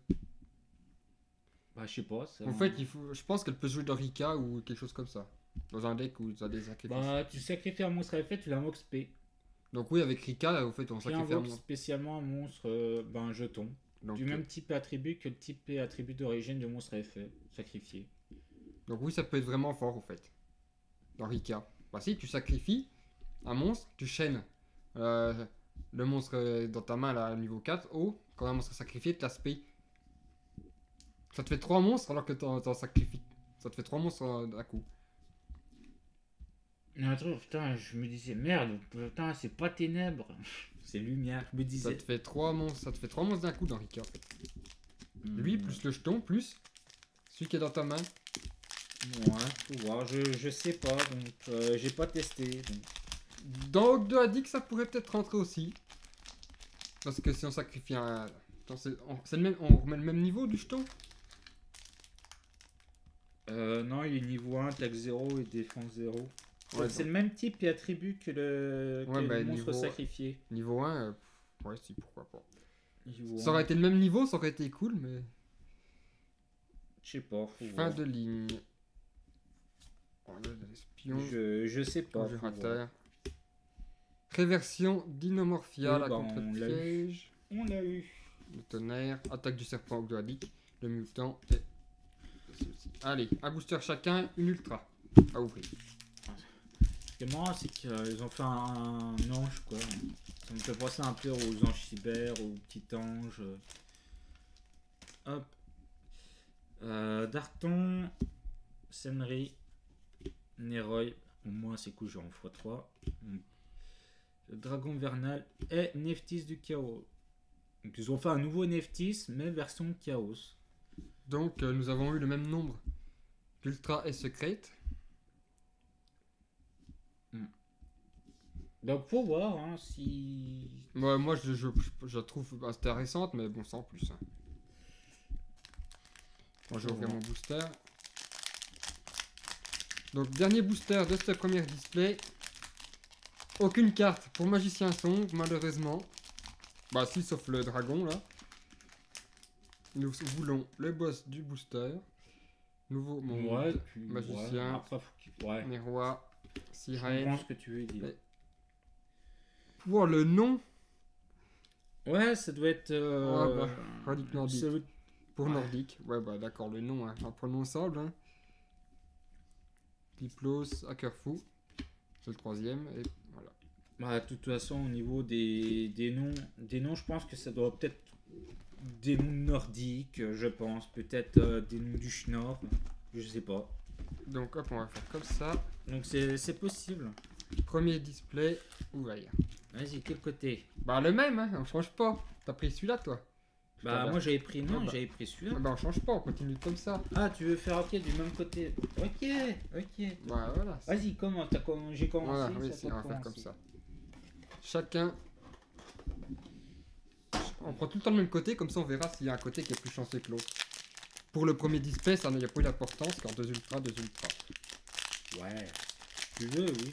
Bah, je sais pas. En fait, je pense qu'elle peut se jouer dans Rika ou quelque chose comme ça. Dans un deck où tu as des sacrifices. Bah, tu sacrifies un monstre à effet, tu l'invoques spé. Donc, oui, avec Rika, en fait, on Tu sacrifie un invoques monstre. spécialement un monstre, un jeton. Donc, Du même type et attribut que le type et attribut d'origine du monstre à effet. Sacrifié. donc, oui, ça peut être vraiment fort, en fait. Dans Rika. Bah, si, tu sacrifies un monstre, tu chaînes le monstre dans ta main, là, niveau 4, haut. Quand un monstre est sacrifié, tu l'as spé. Ça te fait 3 monstres alors que t'en sacrifies. Ça te fait 3 monstres à coup. Mais un truc, putain, je me disais, merde, putain, c'est pas ténèbres. C'est lumière. Je me Ça disais. te fait 3 monstres. Ça te fait 3 monstres d'un coup dans Rika. En fait. Lui plus le jeton plus celui qui est dans ta main. Ouais, faut voir. Je sais pas, donc j'ai pas testé. Donc. Dans Ogdo a dit que ça pourrait peut-être rentrer aussi. Parce que si on sacrifie un. Attends, c'est le même, on remet le même niveau du jeton. Non, il est niveau 1, attaque 0 et défense 0. Ouais, c'est le même type et attribut que le, Ouais, que bah, le monstre niveau- sacrifié. Niveau 1, ouais, si, pourquoi pas. Niveau Ça 1. aurait été le même niveau, ça aurait été cool, mais. Je sais pas, faut Fin voir. de ligne. On a des espions. Je sais pas. faut voir. Congérateur. Réversion d'Inomorphia, Oui, la bah, on l'a contre-piège. On l'a eu. Le tonnerre. Attaque du serpent ogdoadique. Le mutant. Et. Ceci. Allez, un booster chacun, une ultra. À ouvrir. Ce qui est marrant, c'est qu'ils ont fait un ange, quoi. Ça me fait penser un peu aux anges cyber, aux petits anges. Hop. Darton, Senri, Neroy. Au moins, c'est cool, j'ai en x3. Le dragon vernal et Neftis du chaos. Donc, ils ont fait un nouveau Neftis, mais version chaos. Donc, nous avons eu le même nombre d'ultra et secrète. Donc, faut voir hein, si. Moi, je la trouve intéressante, mais bon, sans plus. Hein. Moi, je vais ouvrir mon booster. Donc, dernier booster de ce premier display. Aucune carte pour Magicien Sombre, malheureusement. Bah, si, sauf le dragon, là. Nous voulons le boss du booster. Nouveau monde. Magicien. Ouais. Après, faut qu'il. Ouais. Miroir. Je Sirène. comprends ce que tu veux dire. Et- Pour le nom. Ouais, ça doit être. Ouais, bah, relique nordique. ça doit- Pour Ouais. nordique. Ouais, bah, d'accord, le nom, hein, imprononçable. Hein. Diplos, Hackerfou. C'est le troisième. Et voilà. Bah, de toute façon, au niveau des noms, je pense que ça doit peut-être des noms nordiques, je pense. Peut-être des noms du Schnorr. Je sais pas. Donc, hop, on va faire comme ça. Donc, c'est possible. Premier display, ouvert. Vas-y, quel côté? Bah, le même, hein, on change pas. T'as pris celui-là, toi? Bah, moi j'avais pris. Non, Ah, bah. j'avais pris celui-là. Bah, on change pas, on continue comme ça. Ah, tu veux faire ok du même côté? Ok, ok. Bah, voilà. Vas-y, comment j'ai commencé. Voilà, oui, ça si, t'a on va faire comme commencé. ça. Chacun. On prend tout le temps le même côté, comme ça on verra s'il y a un côté qui est plus chanceux que l'autre. Pour le premier display, ça n'a pas eu d'importance, car 2 ultras, 2 ultras. Ouais. Tu veux, oui.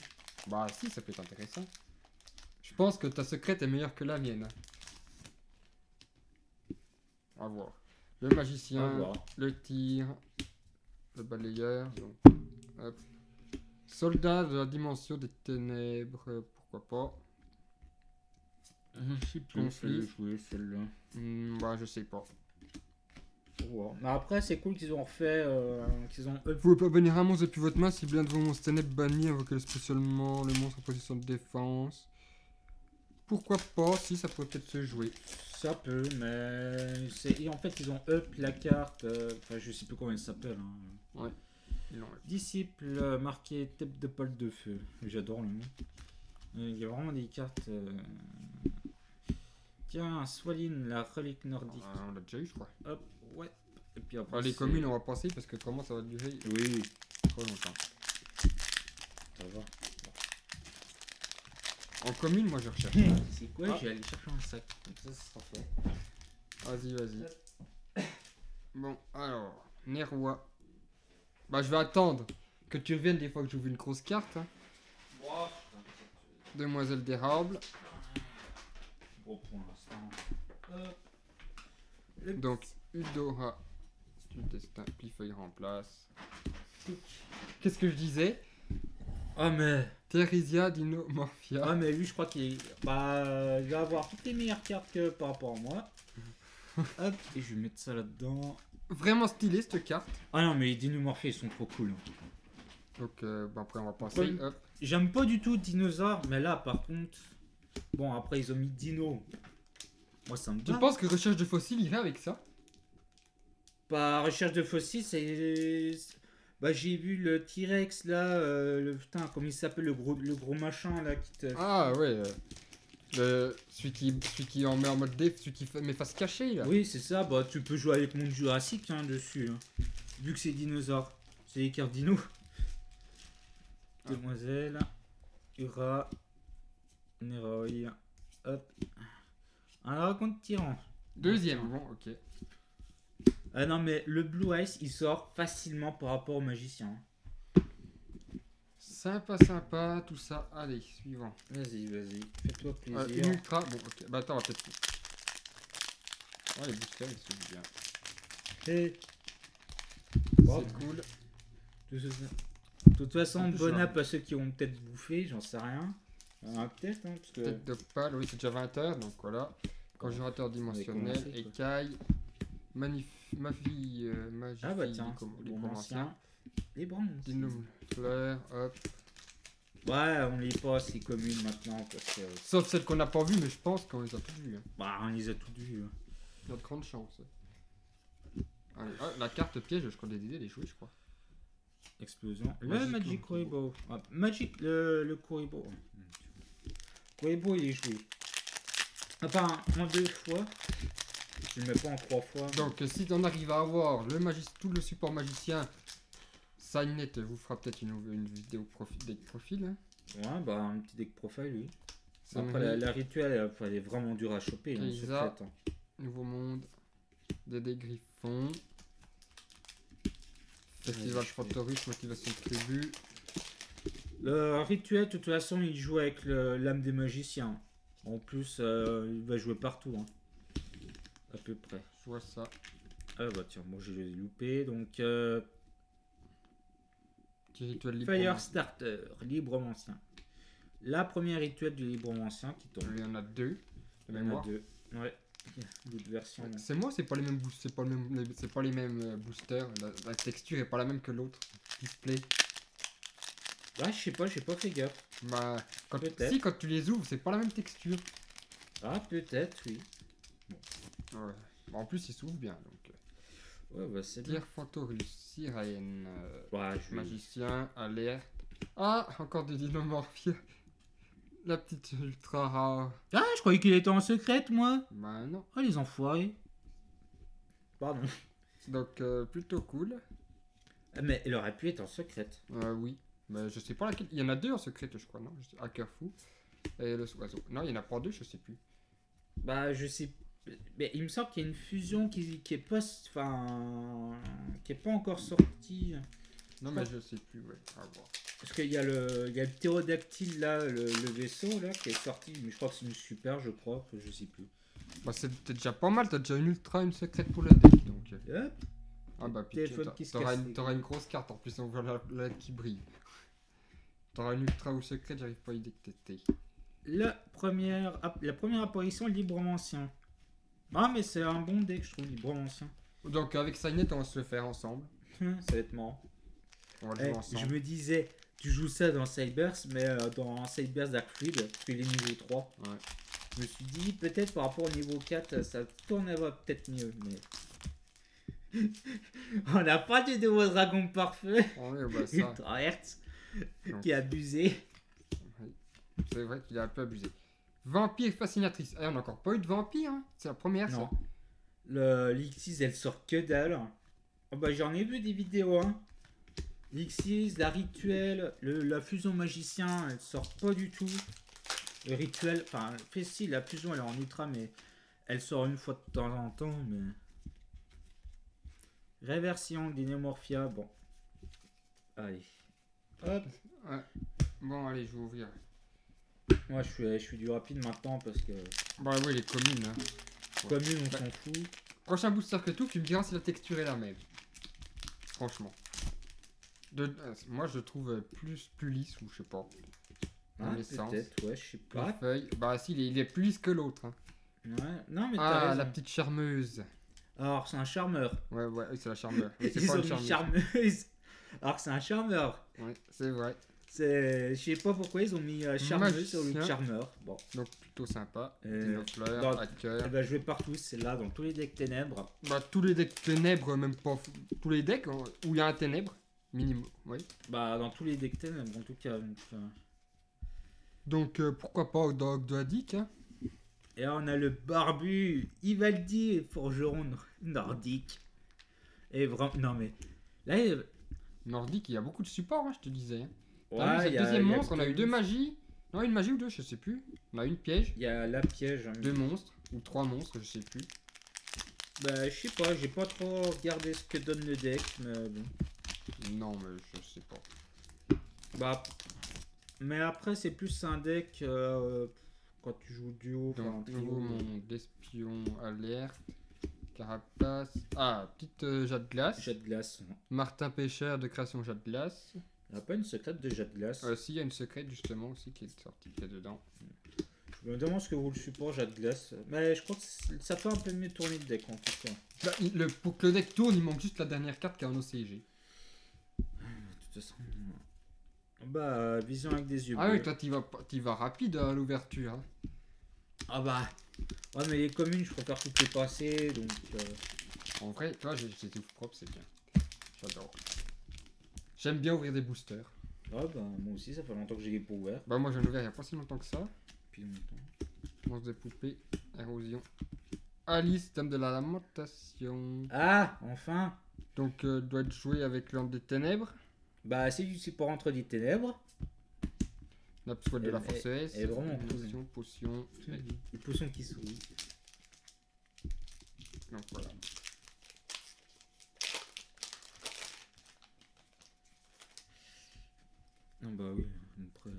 Bah, si, ça peut être intéressant. Je pense que ta secrète est meilleure que la mienne. On va voir. Le On va magicien, voir. le tir, le balayeur. Donc, hop. Soldat de la dimension des ténèbres, pourquoi pas. Je sais plus. Conflit. Jouer celle-là. Bah, je sais pas. Faut voir. Mais après, c'est cool qu'ils ont refait. Qu'ils ont up. Vous pouvez pas bannir un monstre depuis votre main si l'un de vos monstres ténèbres bannis invoquez spécialement le monstre en position de défense. Pourquoi pas, si ça pourrait peut-être se jouer. Ça peut, mais. Et en fait, ils ont up la carte. Enfin, je sais plus comment elle s'appelle. Hein. Ils l'ont- Disciple marqué tête de pôle de feu. J'adore le nom. Il y a vraiment des cartes. Tiens, Swaline, la relique nordique. on l'a déjà eu, je crois. Hop, ouais. Et puis après. Bah, les c'est- communes, on va passer parce que comment ça va durer Oui, trop longtemps. ça va. En commune, moi je recherche. C'est quoi? Ah. Je vais aller chercher un sac. Comme ça sera fait. Vas-y, vas-y. Bon, alors, Nerwa. Bah, je vais attendre que tu reviennes des fois que j'ouvre une grosse carte. Hein. Demoiselle d'érable. Bon, pour l'instant. Donc, Udora du destin, Plifeuille remplace. Qu'est-ce que je disais? Ah, mais. Thérésia d'Inomorphia. Ah, mais lui, je crois qu'il bah, il va avoir toutes les meilleures cartes que par rapport à moi. Hop, et je vais mettre ça là-dedans. Vraiment stylé cette carte. Ah non, mais les Dinomorphés, ils sont trop cool. Donc, bah, après, on va passer. Ouais. Hop. J'aime pas du tout dinosaures, mais là, par contre. Bon, après, ils ont mis Dino. Moi, ça me Tu va. penses que recherche de fossiles irait avec ça? Bah, recherche de fossiles, c'est. Bah, j'ai vu le T-Rex là, putain, comment il s'appelle le gros machin là qui te. Ah ouais, celui qui en met en mode def, celui qui met face cachée là. Oui, c'est ça, bah, tu peux jouer avec Monde Jurassique hein, dessus. Hein. Vu que c'est dinosaure. C'est les cartes dino. Ah. Demoiselle, Ura, Neroy, hop. Un dragon de tyran. Deuxième, bon, ok. Ah non, mais le Blue Eyes, il sort facilement par rapport au magicien. Sympa, sympa, tout ça. Allez, suivant. Vas-y, fais-toi plaisir. Une ultra, bon, ok. Bah attends, on va peut-être. Oh, les boosters, ils sont bien. Et... Bon, C'est cool. de toute façon, En plus, bon je app à ceux qui ont peut-être bouffé, j'en sais rien. Peut-être, hein, parce que. Tête d'opale, oui, c'est déjà 20h, donc voilà. Conjurateur dimensionnel, commencé, quoi. écaille, magie, Ah bah tiens, les bon bons ancien. anciens, Les bons. dinome fleur, hop. Ouais, on les passe, c'est commune maintenant, parce que. Sauf celles qu'on n'a pas vues, mais je pense qu'on les a toutes vues. Hein. Bah, on les a toutes vues. Hein. Notre grande chance. Allez, la carte piège, je crois que les jouer, je crois. Explosion. Le Magic Magic Kuribo. Kuribo. Ah, Magic, le Kuribo. Kuribo, il est joué. Enfin, en 2 fois. Je le mets pas en 3 fois. Donc, si on arrive à avoir tout le support magicien, Signet vous fera peut-être une vidéo deck profil. Hein. Ouais, bah, un petit deck profile, oui. Ça Après, la rituelle, elle est vraiment dure à choper. Hein, Kaisa. secrète, hein. Nouveau monde, Dédé Griffon, Festival Frotorus, motivation de tribu. Le rituel, de toute façon, il joue avec l'âme des magiciens. En plus, il va jouer partout. Hein. À peu près. Je vois ça. Ah bah tiens, moi j'ai loupé. Donc, Petit rituel libre. Firestarter, libre ancien. La première rituel du libre ancien qui tombe. Il y en a deux. De Il y en mémoire. a 2. Ouais. D'autres versions. non. C'est moi, c'est pas les mêmes c'est pas les mêmes boosters. La texture est pas la même que l'autre. Display. Ah, je sais pas, j'ai pas fait gaffe. Bah, Peut-être. quand tu les ouvres, c'est pas la même texture. Ah, peut-être, oui. Ouais. Bah, en plus, ils s'ouvrent bien. Donc. Ouais, bah c'est bien. Tire Fantorus, Sirène, Ouais, je vais- Magicien, Alerte. Ah, encore des dinomorphies. La petite ultra rare. Ah, je croyais qu'il était en secrète, moi. Bah non. Oh, les enfoirés. Pardon. Donc, plutôt cool. Ah, mais elle aurait pu être en secrète. Oui. Mais je sais pas laquelle. Il y en a deux en secret, je crois, non? Hacker fou. Et le oiseau. Non, il y en a pas deux, je sais plus. Bah, je sais. Mais il me semble qu'il y a une fusion qui est pas. Enfin. Qui est pas encore sortie. Non, mais je sais plus, ouais. À voir. Parce qu'il y a le ptérodactyle là, le vaisseau là, qui est sorti. Mais je crois que c'est une super, je crois. Que je sais plus. Bah, c'est déjà pas mal. T'as déjà une ultra, une secrète pour le deck. Donc. Hop. Ah, bah, Téléphone putain, qui se t'auras casse. une grosse carte en plus. On voit la qui brille. T'auras une ultra ou secrète, j'arrive pas à y détecter. La première apparition librement ancien. Ah, mais c'est un bon deck, je trouve, librement ancien. Donc, avec Signet, on va se le faire ensemble. Ça va être marrant. On va le jouer Je ensemble. me disais, tu joues ça dans Cyberse, mais dans Cyberse Dark Fluid, parce qu'il est niveau 3. Ouais. Je me suis dit, peut-être par rapport au niveau 4, ça tournera peut-être mieux, mais. On n'a pas de nouveau dragon parfait, Ouais, bah, ça. Ultra Hertz, Non. qui est abusé. Oui. C'est vrai qu'il a un peu abusé. Vampire fascinatrice. Ah, on n'a encore pas eu de vampire, hein. C'est la première, Non. ça. L'Ixis, elle sort que dalle. Oh bah, j'en ai vu des vidéos, hein. L'Ixis, la rituelle, la fusion magicien, elle sort pas du tout. Le rituel, enfin, fait si, la fusion elle est en ultra, mais elle sort une fois de temps en temps, mais. Réversion d'Inemorphia, bon. Allez. Hop. Ouais. Bon, allez, je vais ouvrir. Moi je suis du rapide maintenant parce que. Bah, ouais, les communes, hein. Commune, on s'en fout. Prochain booster que tout, tu me diras si la texture est la même. Franchement. Moi, je trouve plus lisse, ou je sais pas. Dans Ah, l'essence. peut-être, ouais, je sais Les pas. feuilles. Bah, si, il est plus lisse que l'autre. Hein. Ouais, non, mais t'as Ah, raison. la petite charmeuse. Alors, c'est un charmeur. Ouais, oui, c'est la charmeur. Mais c'est Ils pas ont une mis charmeuse. charmeuse. Alors que c'est un charmeur. Ouais, c'est vrai. Je sais pas pourquoi ils ont mis charmeux sur le Magicien. charmeur. Bon. Donc plutôt sympa. Euh, Dinofleur, dans- hacker. Eh ben, je vais partout, c'est là, dans tous les decks ténèbres. Bah, tous les decks ténèbres, même pas. Tous les decks où il y a un ténèbre. Minimum, oui. Bah, dans tous les decks ténèbres, en tout cas. Donc pourquoi pas au dog de Hadik, hein. Et là, on a le barbu Ivaldi, forgeron nordique. Et vraiment, non mais. Là, Nordique, il y a beaucoup de support, hein, je te disais. Hein. ouais, T'as vu, cette deuxième il y a monstre, on a eu deux magies. Non, une magie ou deux, je sais plus. On a une piège, Il y a la piège. Hein. deux monstres, ou trois monstres, je sais plus. Bah, je sais pas, j'ai pas trop regardé ce que donne le deck, mais bon. Non, mais je sais pas. Bah, mais après, c'est plus un deck quand tu joues duo. enfin, en Donc, trio. nouveau monde d'espion, alerte, carapace. Ah, petite Jade Glace. Jet de glace. Martin Pêcheur de création Jade Glace. Il n'y a pas une secrète de jet de glace. Si, il y a une secrète justement aussi qui est sortie, qui est dedans. Je me demande ce que vaut le support jet de glace. Mais je crois que ça peut un peu mieux tourner le deck en tout cas. Bah, pour que le deck tourne, il manque juste la dernière carte qui est en OCG. De toute façon. Bah, vision avec des yeux. Ah bleus. oui, toi t'y vas rapide à l'ouverture. Hein. Ah bah. Ouais, mais les communes, je préfère toutes les passer, donc. En vrai, toi, j'ai tout propre, c'est bien. J'adore. J'aime bien ouvrir des boosters. Ah bah, moi aussi, ça fait longtemps que j'ai les pots ouverts. Bah, moi, j'en ai ouvert il n'y a pas si longtemps que ça. Depuis longtemps. Monstre de poupée, érosion. Alice, dame de la lamentation. Ah, enfin. Donc, doit être joué avec l'ordre des ténèbres. Bah, c'est du support entre des ténèbres. La squad de la Et- force S. et vraiment potion, potion. Une potion qui sourit. Donc, voilà. Non, bah oui. Après.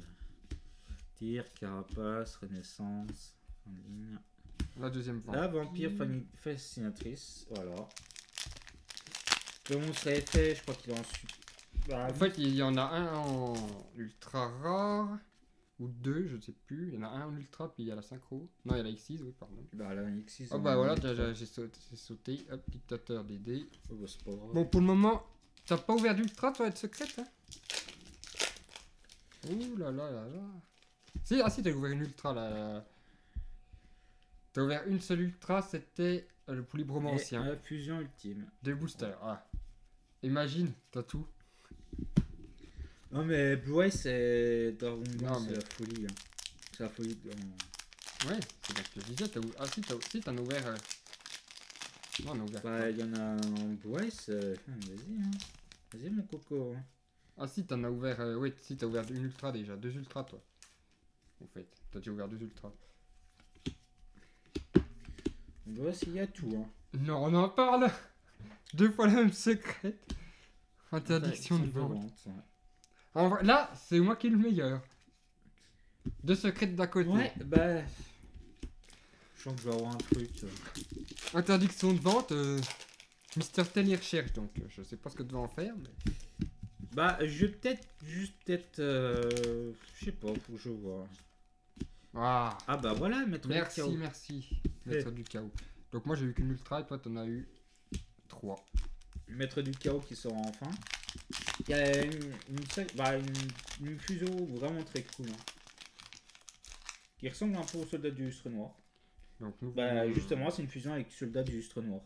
Tir, carapace, renaissance. En ligne. La deuxième vente. La vampire fascinatrice. Voilà. Le monstre est fait, je crois qu'il est en bah, En fait, il y en a un en ultra rare. Ou deux, je ne sais plus. Il y en a un en ultra, puis il y a la synchro. Non, il y a la X6, oui, pardon. bah, la X6. Oh bah voilà, j'ai sauté. Hop, dictateur des dés. Oh, bah, c'est pas grave. Bon, pour le moment, t'as pas ouvert d'ultra, toi, être secrète, hein. Ouh là là là là. Si, ah si, t'as ouvert une ultra, là. T'as ouvert une seule ultra, c'était le librement Et ancien. la fusion ultime. Deux boosters, ah. Imagine, t'as tout. Non, mais Blue Eye, c'est Dragon Ball, Non, c'est mais- la folie. Hein. C'est la folie. Ouais, c'est ce que je disais. Ah si, t'en as ouvert. Non, on a ouvert. Bah, il y en a en Blue Eye, vas-y, hein. Vas-y, mon coco. Hein. Ah si, t'en as ouvert. Oui, si, t'as ouvert une ultra déjà. Deux ultras, toi. En fait, t'as déjà ouvert deux ultras. On voit s'il y a tout. Hein. Non, on en parle. Deux fois la même secrète. Interdiction de vente. Ouais. En vrai, là, c'est moi qui est le meilleur. Deux secrètes d'à côté. Ouais, bah. Je sens que je vais avoir un truc. Interdiction de vente. Mister Ten y recherche, donc je sais pas ce que tu vas en faire. Mais... Bah, je vais peut-être. Je sais pas, faut que je vois. Ah, Ah, bah voilà, mettre le merci, chaos. merci. Maître du chaos. Donc moi j'ai eu qu'une ultra et toi t'en as eu 3. Maître du chaos qui sort enfin. Il y a une fusion vraiment très cool. Hein. Qui ressemble un peu au soldat du lustre noir. Donc nous Bah justement, c'est une fusion avec soldat du lustre noir.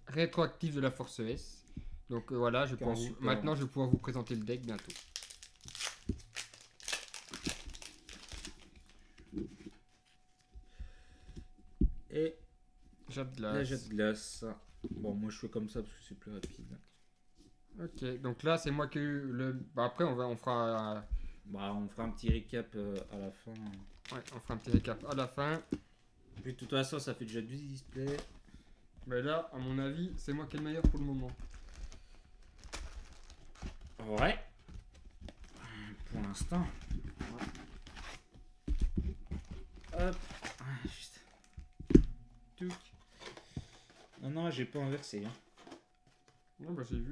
rétroactif de la force S. Donc voilà, je vais pouvoir Super. maintenant je vais pouvoir vous présenter le deck bientôt. Et Jade la glace. jet de glace. Bon, moi je fais comme ça parce que c'est plus rapide. Ok, donc là c'est moi qui ai eu le. Bah après on fera. Bah, on fera un petit récap à la fin. Ouais, on fera un petit récap à la fin. Puis de toute façon, ça fait déjà 12 displays. Mais là, à mon avis, c'est moi qui ai le meilleur pour le moment. Ouais. Pour l'instant. Hop. Ah, juste. Touc. Non, non, j'ai pas inversé. Hein. Non, bah j'ai vu.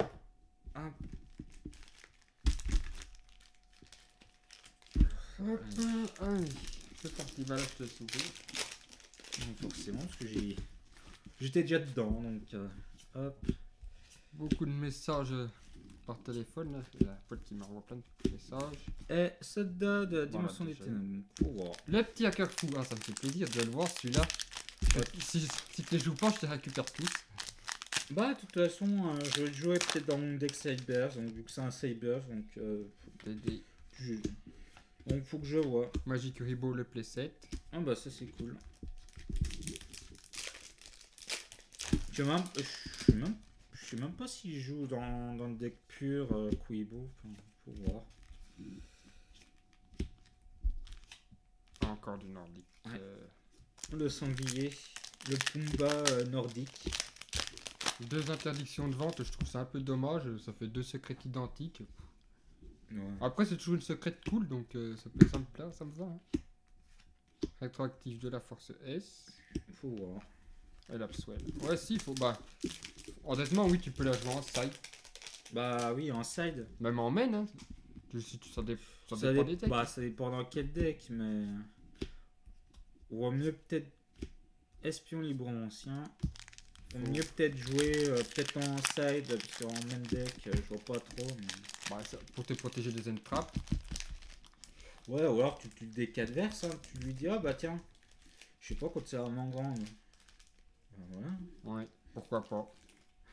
Hop. Hop, allez, c'est parti, bah là je te laisse ouvrir. Non, forcément, parce que j'étais déjà dedans, donc hop. Beaucoup de messages par téléphone. Là. Il y a un pote qui m'envoie plein de messages. Et Soldat de la Voilà, dimension des déjà. ténèbres. Faut voir. Le petit hacker fou, ah, ça me fait plaisir de le voir celui-là. Si tu les joues pas, je te récupère tous. Bah, de toute façon, je vais le jouer peut-être dans mon deck Cybers, donc vu que c'est un Cybers, donc Des donc faut que je vois. Magic Rebo, le playset. Ah bah ça c'est cool. Je sais même pas s'il joue dans le deck pur Kuibo, enfin, faut voir. Encore du nordique. Ouais. Le sanglier, le Pumba nordique. 2 interdictions de vente, je trouve ça un peu dommage. Ça fait 2 secrets identiques. Ouais. Après, c'est toujours une secrète cool, donc ça me plaît, ça me va. Hein. Rétroactif de la force S. Faut voir. Et l'Upswell. Ouais, si, faut. Bah. Honnêtement, oui, tu peux la jouer en side. Bah oui, en side. Même en main, hein. Ça dépend des decks. Bah ça dépend dans quel deck, mais... Ou mieux peut-être Espion libre ancien. Ou mieux peut-être jouer peut-être en side, parce qu'en même deck, je vois pas trop. Mais... Bah, pour te protéger des end traps. Ouais, ou alors tu le deck adverse, hein, tu lui dis, ah bah tiens, je sais pas quand c'est vraiment grand. Mais... Bah, voilà. Ouais, pourquoi pas.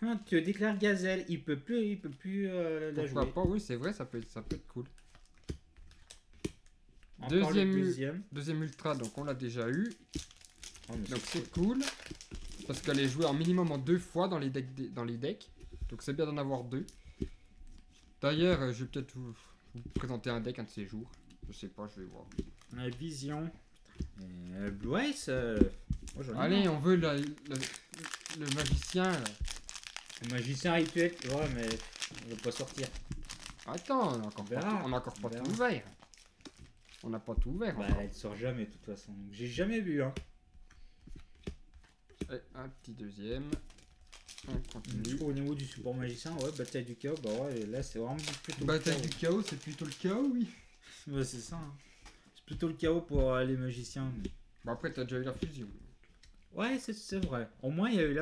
Hein, tu déclares Gazelle, il peut plus la Pourquoi jouer. pas, oui, c'est vrai, ça peut être cool. Encore le Deuxième ultra, donc on l'a déjà eu. Oh, mais Donc c'est cool. Parce qu'elle est jouée en minimum en 2 fois dans les decks. Donc c'est bien d'en avoir 2. D'ailleurs, je vais peut-être vous présenter un deck un de ces jours. Je sais pas, je vais voir. La vision. Blue Eyes, moi, j'en ai Allez, marre. on veut le magicien. Là. Le magicien rituel, ouais, mais on va pas sortir. Attends, on a encore pas tout ouvert. On n'a pas tout ouvert. Bah, encore. elle sort jamais de toute façon. Donc, j'ai jamais vu, hein. Et un petit deuxième. On Du continue. coup, au niveau du support magicien, ouais, bataille du chaos, bah ouais, là c'est vraiment plutôt Bataille le du chaos. chaos, c'est plutôt le chaos, oui. Ouais, c'est ça. Hein. C'est plutôt le chaos pour les magiciens. Mais... Bon, après, t'as déjà eu la fusion. Ouais, c'est vrai. Au moins, il y a eu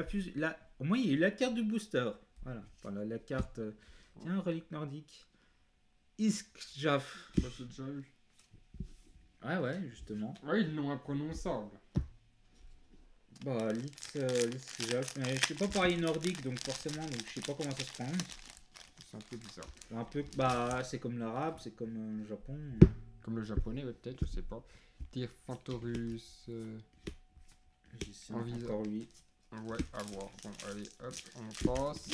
au moins, il y a eu la carte du booster. Voilà. Voilà, la carte. Tiens, relique nordique. Iskjaf. Bah, j'ai déjà eu. Ouais, justement. Ouais, ils l'ont imprononçable. Bah, Iskjaf. Mais je sais pas parler nordique, donc forcément, donc je sais pas comment ça se prononce. C'est un peu bizarre. Un peu, bah, c'est comme l'arabe, c'est comme le Japon. Comme le japonais, ouais, peut-être, je sais pas. Tyr Fantorus. Magicien, En visa. encore lui. Ouais, à voir. Bon, allez, hop, on passe.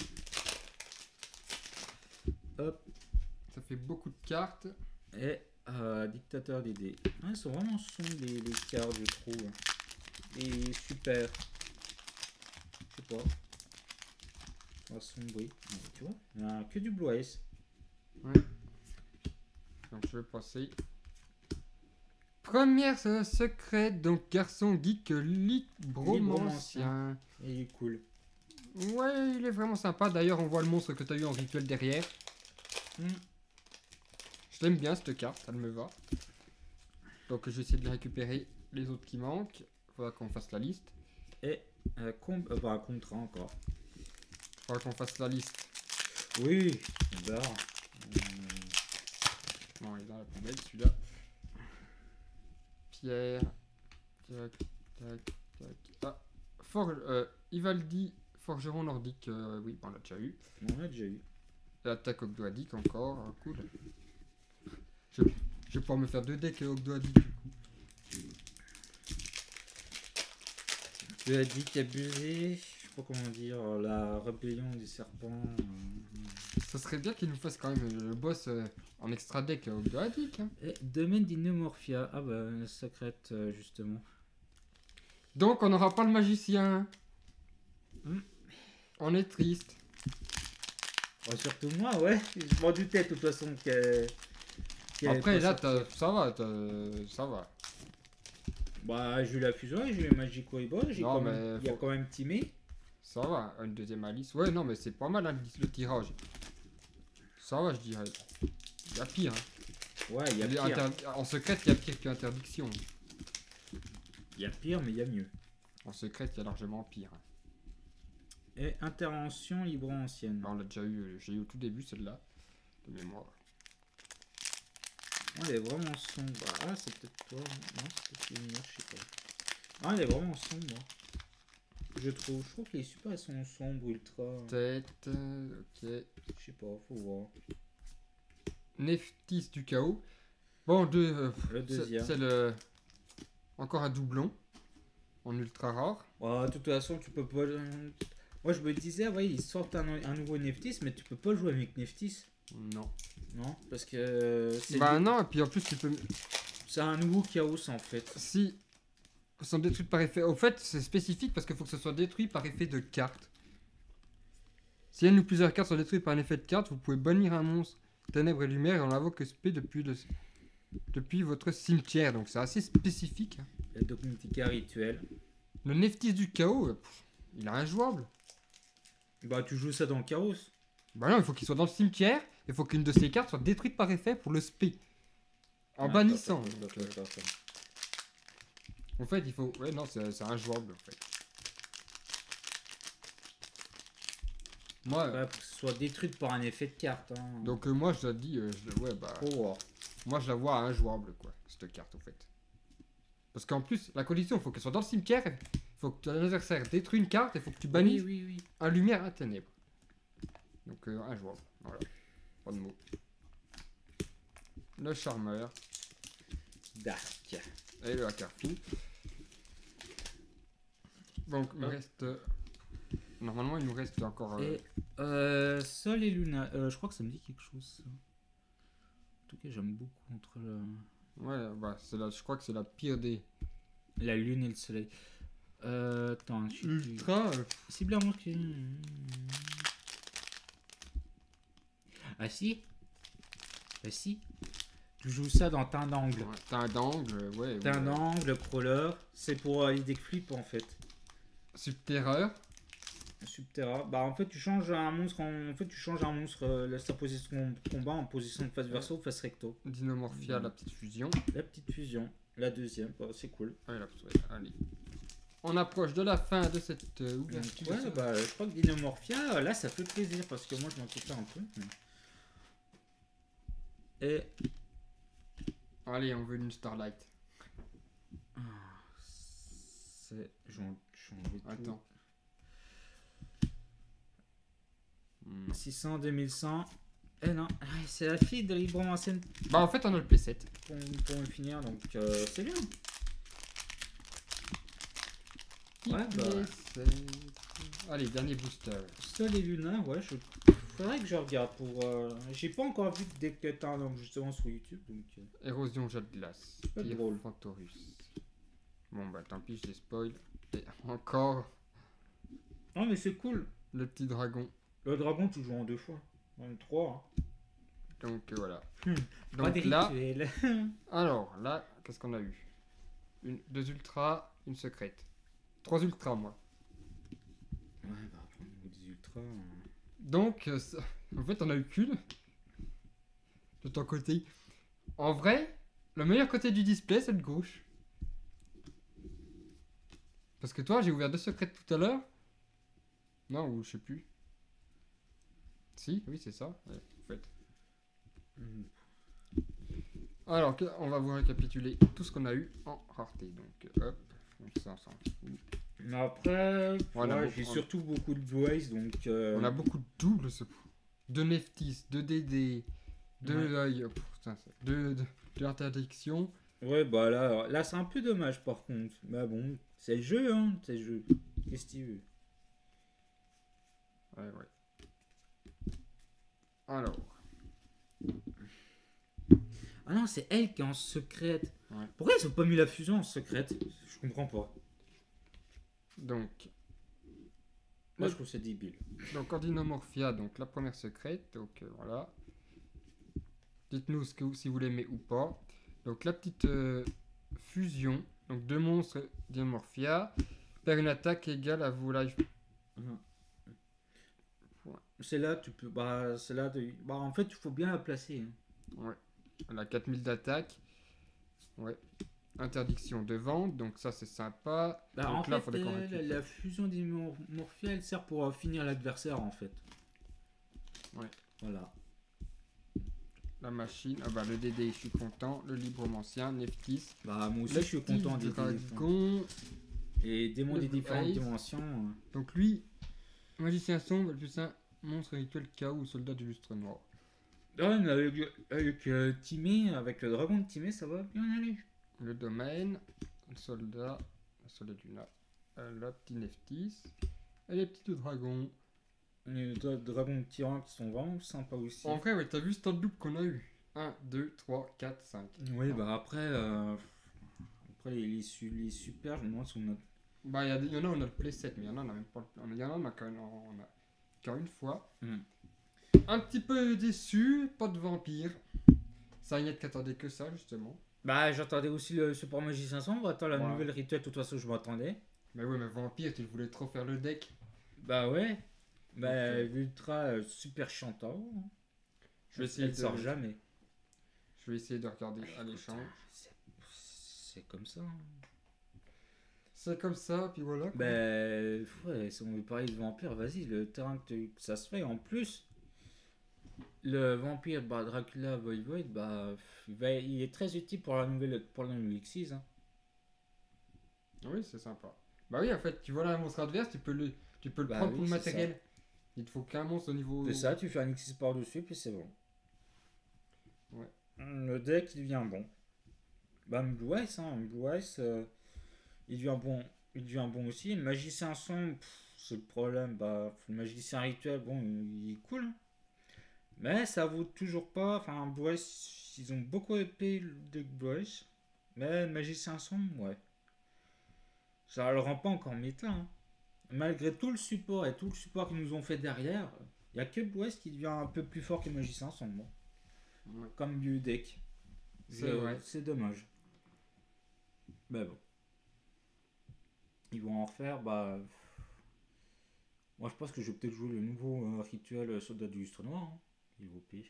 Hop. Ça fait beaucoup de cartes. Et dictateur d'idées. Ah, elles sont vraiment sombres les cartes, je trouve. Et super. Je sais pas. Assombri. Tu vois, il n'y a que du Blue Eyes. Donc je vais passer. Première secrète, donc garçon geek libromancien. Et il est cool. Ouais, il est vraiment sympa. D'ailleurs, on voit le monstre que tu as eu en rituel derrière. Je l'aime bien cette carte, elle me va. Donc je vais essayer de les récupérer les autres qui manquent. Faudra qu'on fasse la liste. Et contrat encore. Faudra qu'on fasse la liste. Oui, on verra. Bon, il est dans la poubelle celui-là. Pierre. Tac, tac, tac. Ah, Ivaldi, forgeron nordique. Oui, on l'a déjà eu. On l'a déjà eu. L'attaque Ogdoadic encore. Ah, cool. Je vais pouvoir me faire 2 decks Ogdoadic du coup. Tu as dit qu'abusé, je sais pas comment dire, la rébellion des serpents. Ça serait bien qu'il nous fasse quand même le boss en extra deck Ogdoadic. Hein. Et domaine d'Innomorphia. Ah bah, la secrète, justement. Donc on n'aura pas le magicien. On est triste. Oh, surtout moi, ouais. Je m'en doutais de toute façon Après là, ça va. Bah, j'ai eu la fusion, j'ai eu Magic Weibo, il y a quand même Timé. Ça va, une deuxième Alice. Ouais, non, mais c'est pas mal hein, le tirage. Ça va, je dirais. Il y a pire. Hein. Ouais, il y a pire. En secret, il y a pire qu'interdiction. Il y a pire, mais il y a mieux. En secret, il y a largement pire. et intervention libre ancienne. Bah, on l'a déjà eu, j'ai eu au tout début celle-là, de mémoire. Oh, elle est vraiment sombre. Ah, c'est peut-être toi. Non, c'est peut-être Lumina, je sais pas. Ah, elle est vraiment sombre. Je trouve que les super elles sont sombres, ultra. Tête, ok. Je sais pas, faut voir. Neftis du chaos. Bon, Le deuxième. c'est le... Encore un doublon. En ultra rare. De toute façon, tu peux pas. Moi, je me disais, ouais, ils sortent un nouveau Neftis, mais tu peux pas jouer avec Neftis. Non. Non, parce que Bah non, et puis en plus tu peux... c'est un nouveau chaos en fait. Si... Ils sont détruits par effet... Au fait, c'est spécifique parce qu'il faut que ce soit détruit par effet de carte. Si une ou plusieurs cartes sont détruites par un effet de carte, vous pouvez bannir un monstre ténèbres et lumière et on l'invoque SP depuis votre cimetière. Donc c'est assez spécifique. Le Dogmatica rituel. Le Neftis du chaos, il est injouable. Bah, tu joues ça dans le chaos. Bah non, il faut qu'il soit dans le cimetière. Il faut qu'une de ces cartes soit détruite par effet pour le spé. En bannissant. D'accord. En fait, il faut... Ouais, non, c'est injouable, en fait. Moi, Ouais, pour que ce soit détruite par un effet de carte. Hein. donc moi, je la dis... ouais, bah... Faut voir. Moi, je la vois injouable, quoi, cette carte, en fait. Parce qu'en plus, la condition, il faut qu'elle soit dans le cimetière. Il faut que ton adversaire détruise une carte. Il faut que tu bannisses Oui. un lumière, un ténèbre. Donc, injouable. Voilà. Pas de mots. Le charmeur. Dark. Et le Hakarfou. Donc, il me reste... Normalement, il nous reste encore... Et Sol et Luna. Je crois que ça me dit quelque chose. Ça. En tout cas, j'aime beaucoup entre Ouais, bah, je crois que c'est la pire des... la Lune et le Soleil. Attends, je suis plus... Ultra... Cible à monstre. Ah si. Ah si. Tu joues ça dans teint d'angle. Ouais, teint d'angle, ouais. Teint d'angle, crawler. C'est pour les deck flip en fait. Subterreur. Subterra. Bah en fait tu changes un monstre sa position de combat en position de face verso ou face recto. Dinomorphia, la petite fusion. La petite fusion. La deuxième. Bah, c'est cool. Ouais, allez. On approche de la fin de cette ouverture. Ouais, bah je crois que Dinomorphia, là ça fait plaisir parce que moi je m'en coupais un peu. Et Allez, on veut une Starlight. j'en envie de Attends. 600, 2100. Eh non, c'est la fille de Libre Ancienne Bah en fait on a le P7. pour me finir, donc c'est bien. Ouais, bah. Allez, dernier booster. Sol et Luna, ouais, faudrait que je regarde pour. J'ai pas encore vu de deck teint donc justement sur YouTube, donc. Érosion jet de glace. Pas Pire drôle. Fantorus. Bon bah tant pis, je les spoil. Et encore Non mais c'est cool. le petit dragon. Le dragon tu joues en 2 fois, en 3. Hein. Donc voilà. Pas Donc des là, rituels. alors là, qu'est-ce qu'on a eu? Deux ultras, une secrète. 3 ultras moi. Ouais, bah après au niveau des ultras. Donc en fait on a eu qu'une. De ton côté. En vrai, le meilleur côté du display c'est le gauche. Parce que toi j'ai ouvert 2 secrètes tout à l'heure. Non, ou je sais plus. Si, oui c'est ça. Ouais, en fait. Alors, on va vous récapituler tout ce qu'on a eu en rareté. Donc, hop, donc ça, on s'en fout. Mais après, Ouais, j'ai surtout beaucoup de Blue Eyes, donc. On a beaucoup de doubles, de Neftis, de DD, de l'œil, de l'interdiction. Ouais, bah là c'est un peu dommage par contre. Mais bon, c'est le jeu, hein, c'est le jeu. Qu'est-ce que tu veux? Ouais. Alors. Ah non, c'est elle qui est en secrète. Ouais. Pourquoi ils ont pas mis la fusion en secrète? Je comprends pas. Donc. Moi je trouve ça débile. Donc, Ordinomorphia, donc la première secrète. Donc, voilà. Dites-nous si vous l'aimez ou pas. Donc, la petite fusion. Donc, 2 monstres Dinomorphia. Perd une attaque égale à vos life. C'est là, tu peux. Bah, c'est là. Bah, en fait, il faut bien la placer. Hein. Ouais. Elle a 4000 d'attaque. Ouais. Interdiction de vente, donc ça c'est sympa. Bah, Donc en là, fait, faudrait qu'on récupère. la fusion dimorphia, elle sert pour finir l'adversaire, en fait. Ouais. Voilà. La machine, ah bah le DD, je suis content. Le libromancien, Neftis. Bah, moi aussi, Le je suis petit content des dragon. Et démons Le des différentes Wave. dimensions. Donc lui, magicien sombre, plus un monstre rituel chaos ou soldat du lustre noir. Ouais, mais avec Timé, avec le dragon de Timé, ça va bien aller. Le domaine, le soldat, la soldat Luna, la petite Neftis. Et les petits dragons. Les dragons de tyran qui sont vraiment sympas aussi. En vrai, ouais, t'as vu ce tas de double qu'on a eu 1, 2, 3, 4, 5. Oui, bah après, les super, je me demande si on a. Bah, il y en a, on a le playset, mais il y en a, on a même pas le. Il y en a, on a qu'en une fois. Hmm. Un petit peu déçu, pas de vampire. Sagnette qui attendait que ça, justement. Bah, j'attendais aussi le support magicien sombre. Attends, la Ouais. nouvelle rituel, de toute façon, je m'attendais. Mais ouais, mais vampire, tu voulais trop faire le deck. Bah ouais. Bah, Donc, l'ultra super chantant. Je vais essayer Elle de. sort jamais. Je vais essayer de regarder à l'échange. C'est comme ça. C'est comme ça, puis voilà. Quoi. Bah, ouais, si on veut parler de vampire, vas-y, le terrain que ça se fait. En plus, le vampire, bah, Dracula Voivode, bah, il est très utile pour la nouvelle X6. Hein. Oui, c'est sympa. Bah oui, en fait, tu vois là un monstre adverse, tu peux le Bah prendre oui, pour le c'est matériel. Il te faut qu'un monstre au niveau. C'est ça, tu fais un X6 par-dessus, puis c'est bon. Ouais. Le deck, il devient bon. Bah, Blue Eyes, il devient bon. Il devient bon aussi. Le magicien sombre, c'est le problème. Bah, le magicien rituel, bon, il est cool. Hein. Mais ça vaut toujours pas. Enfin, Blue Eyes, ils ont beaucoup épais le deck Blue Eyes. Mais le magicien sombre, ouais. Ça le rend pas encore méta. Hein. Malgré tout le support et tout le support qu'ils nous ont fait derrière, il y a que Blue Eyes qui devient un peu plus fort que le magicien sombre. Ouais. Comme du deck. C'est vrai. C'est dommage. Mais bon. Ils vont en refaire, bah. Moi je pense que je vais peut-être jouer le nouveau rituel soldat du lustre noir. Hein. Il vaut pire.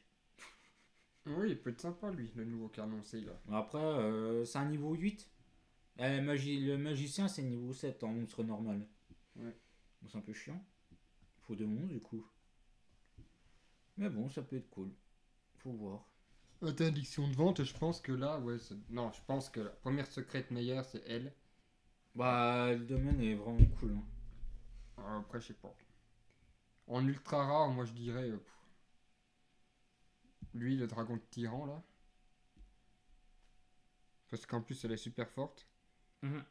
Oui, il peut être sympa lui, le nouveau qui a annoncé là. Après, c'est un niveau 8. Le magicien c'est niveau 7 en monstre normal. Ouais. Bon, c'est un peu chiant. Il faut 2 monstres du coup. Mais bon, ça peut être cool. Faut voir. Interdiction de vente, je pense que là, ouais. Non, je pense que la première secrète meilleure, c'est elle. Bah, le domaine est vraiment cool. Hein. Après, je sais pas. En ultra rare, moi je dirais. Lui, le dragon de tyran là. Parce qu'en plus, elle est super forte. Mhm.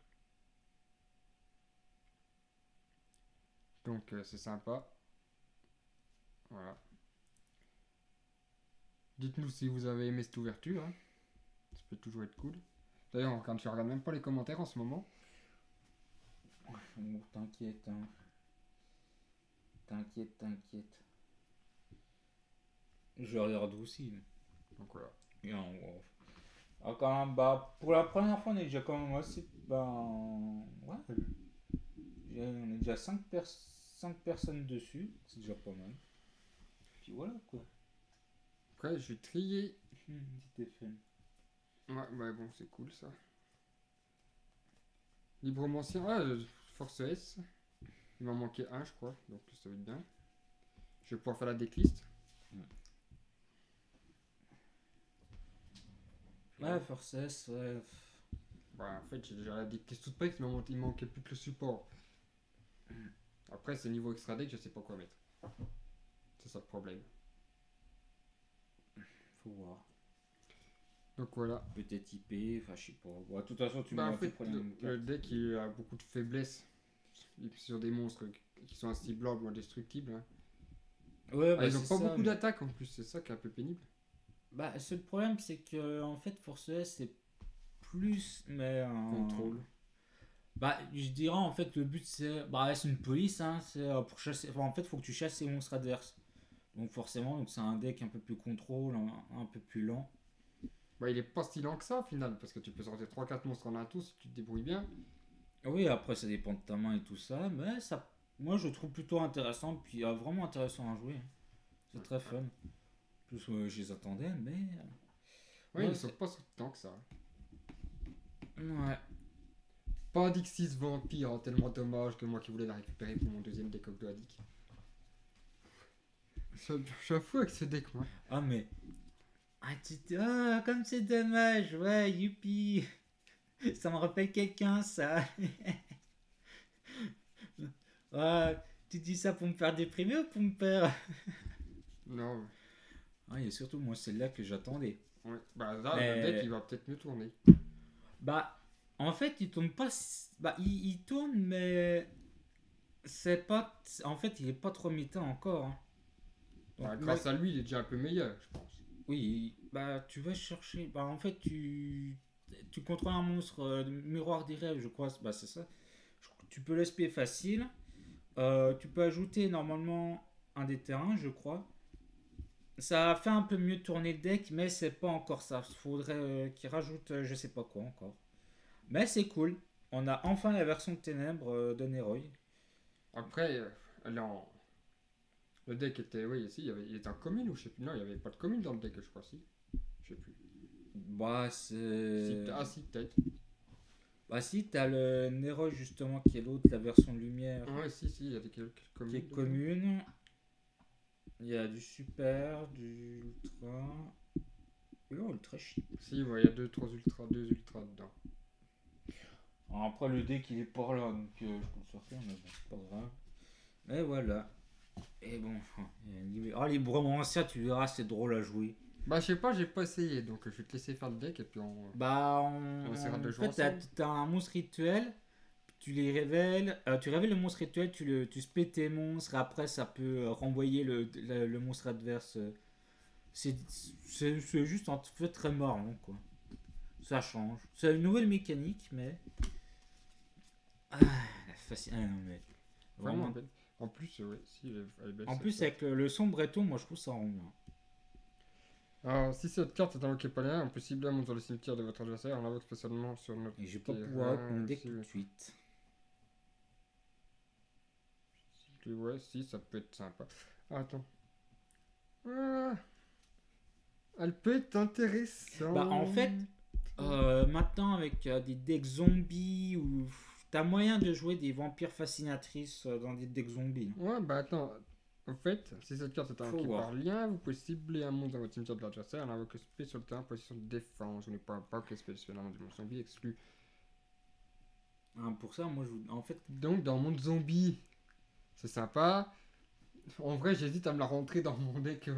Donc, c'est sympa. Voilà. Dites-nous si vous avez aimé cette ouverture. Hein. Ça peut toujours être cool. D'ailleurs, quand je regarde même pas les commentaires en ce moment. Oh, t'inquiète, hein. T'inquiète. Je regarde aussi. Donc voilà. Bien, wow. Ah, quand même, bah, pour la première fois, on est déjà quand même assez. Ben. Ouais. On est déjà 5 personnes dessus. C'est déjà pas mal. Puis voilà quoi. Après, je vais trier. Petit effet. Ouais, bon, c'est cool ça. Libromancien. Ah, Force S. Il m'en manquait un, je crois. Donc ça va être bien. Je vais pouvoir faire la decklist. Ouais, Force S, ouais. Bah, en fait, j'ai déjà la decklist toute prête. Il manquait plus que le support. Après, c'est niveau extra deck, je sais pas quoi mettre. C'est ça le problème. Faut voir. Donc voilà. Peut-être IP, enfin je sais pas. Bon, de toute façon, tu Bah, me en fait, le deck il a beaucoup de faiblesses sur des monstres qui sont inciblables ou indestructibles. Hein. Ouais, bah, Ils ont c'est pas ça, beaucoup d'attaques en plus, c'est ça qui est un peu pénible. Bah, le problème, c'est que en fait, Force S, c'est plus. Mais. Contrôle. Bah, je dirais en fait, le but c'est. Bah, c'est une police, hein. C'est pour chasser. Enfin, en fait, faut que tu chasses les monstres adverses. Donc, forcément, c'est un deck un peu plus contrôle, un peu plus lent. Bah, il est pas si lent que ça au final, parce que tu peux sortir 3-4 monstres en un tour si tu te débrouilles bien. Oui, après, ça dépend de ta main et tout ça, mais ça. Moi, je trouve plutôt intéressant, puis vraiment intéressant à jouer. C'est très fun. En plus, je les attendais, mais. Ouais, Ouais, ils sont pas si tant que ça. Ouais. Pas d'Xyz Vampire, hein, tellement dommage que moi qui voulais la récupérer pour mon deuxième deck of Doadic. Je suis un fou avec ce deck, moi. Ah, mais. Ah, ah, comme c'est dommage, ouais, youpi. Ça me rappelle quelqu'un, ça. Ouais, tu dis ça pour me faire déprimer ou pour me faire. Non, Ah, et surtout, moi, c'est là que j'attendais. ouais. Bah là, le deck il Mais. va peut-être mieux tourner. Bah, en fait, il tourne pas. Bah, il tourne, mais. C'est pas. En fait, il est pas trop méta encore, hein. Donc, Bah, grâce à lui, il est déjà un peu meilleur, je pense. oui, bah, tu vas chercher. Bah, en fait, tu contrôles un monstre miroir des rêves, je crois. Bah, c'est ça. Tu peux l'SP facile. Tu peux ajouter normalement un des terrains, je crois. Ça a fait un peu mieux tourner le deck, mais c'est pas encore ça. Il faudrait qu'il rajoute je sais pas quoi encore. Mais c'est cool. On a enfin la version de ténèbres de Neroy. Après, elle est en- le deck était. Oui, ici, il était en commune ou je sais plus. Non, il n'y avait pas de commune dans le deck, je crois, si. Je sais plus. Bah, c'est. Ah, si, peut-être. Bah, si, t'as le Neroy justement qui est l'autre, la version lumière Ouais, si, il y a des quelques communes. qui est dedans. commune. Il y a du super, du ultra. Oh, ultra chic. Si, ouais, il y a deux ultras dedans. Alors après, le deck il est pas là, donc je peux le sortir, mais bon, c'est pas grave. Et voilà. Et bon, les bromantiens, tu verras, c'est drôle à jouer. Bah, je sais pas, j'ai pas essayé, donc je vais te laisser faire le deck et puis on. Bah, On essaiera de en jouer fait, ensemble. t'as un monstre rituel, tu les révèles, tu révèles le monstre rituel, tu spé tes monstres, et après ça peut renvoyer le monstre adverse. C'est juste en fait très marrant, quoi. Ça change. C'est une nouvelle mécanique, mais. Ah, ah non, mais. Vraiment Vraiment. belle. En plus, ouais, si, elle est belle. En cette plus, carte. avec le sombre et tout, moi je trouve ça rend bien. Alors, si cette carte est invoquée par lien, on peut cibler un monstre dans le cimetière de votre adversaire, on l'invoque spécialement sur notre. Et je vais pas terrain, pouvoir open deck si- tout de suite. Ouais, si, ça peut être sympa. Ah, attends. Ah, elle peut être intéressante. Bah, en fait, maintenant avec des decks zombies ou. T'as moyen de jouer des vampires fascinatrices dans des decks zombies. Ouais, bah attends. En fait, si cette carte est Faut invoquée voir. par lien, vous pouvez cibler un monstre dans votre cimetière de l'adversaire, l'invoquer SP sur le terrain, position de défense. Je n'ai pas que spécialement du monstre zombie exclu. Hein, pour ça, moi, en fait, Donc, dans Monde Zombie, c'est sympa. En vrai, j'hésite à me la rentrer dans mon deck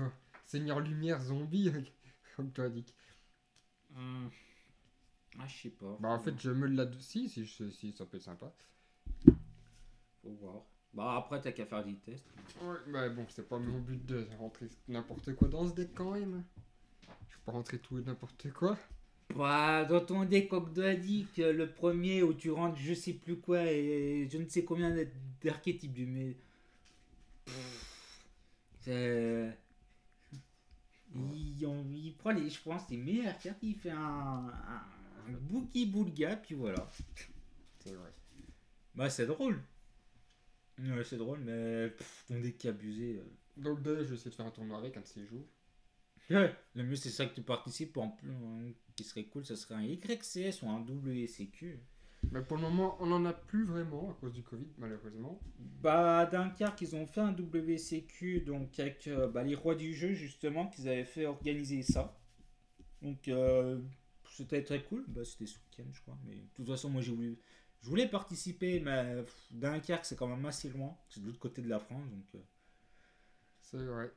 Seigneur Lumière Zombie, comme toi, Dick. ah, je sais pas. Bah, en fait, je me là-dessus, si ça peut être sympa. Faut voir. Bah, après, t'as qu'à faire des tests. Ouais, bah bon, c'est pas mon but de rentrer n'importe quoi dans ce deck quand même. Je peux pas rentrer tout et n'importe quoi. Bah, dans ton deck Ogdoadic, le premier où tu rentres je sais plus quoi et je ne sais combien d'archétypes du mais. C'est. Il prend les, je pense, les meilleures cartes, il fait un boogie boulga, puis voilà. C'est vrai. Bah, c'est drôle. Ouais, c'est drôle, mais ton deck qui est abusé. Donc, d'ailleurs, je vais essayer de faire un tournoi avec un de ces jours. Le mieux, c'est ça que tu participes. En plus, qui serait cool, ça serait un YCS ou un WCQ. Mais pour le moment, on en a plus vraiment à cause du Covid, malheureusement. Bah, Dunkerque, ils ont fait un WCQ donc avec bah, les rois du jeu, justement, qu'ils avaient fait organiser ça. Donc, c'était très cool. Bah, c'était ce week-end, je crois. Mais de toute façon, moi, je voulais participer, mais Dunkerque, c'est quand même assez loin. C'est de l'autre côté de la France, donc. C'est vrai.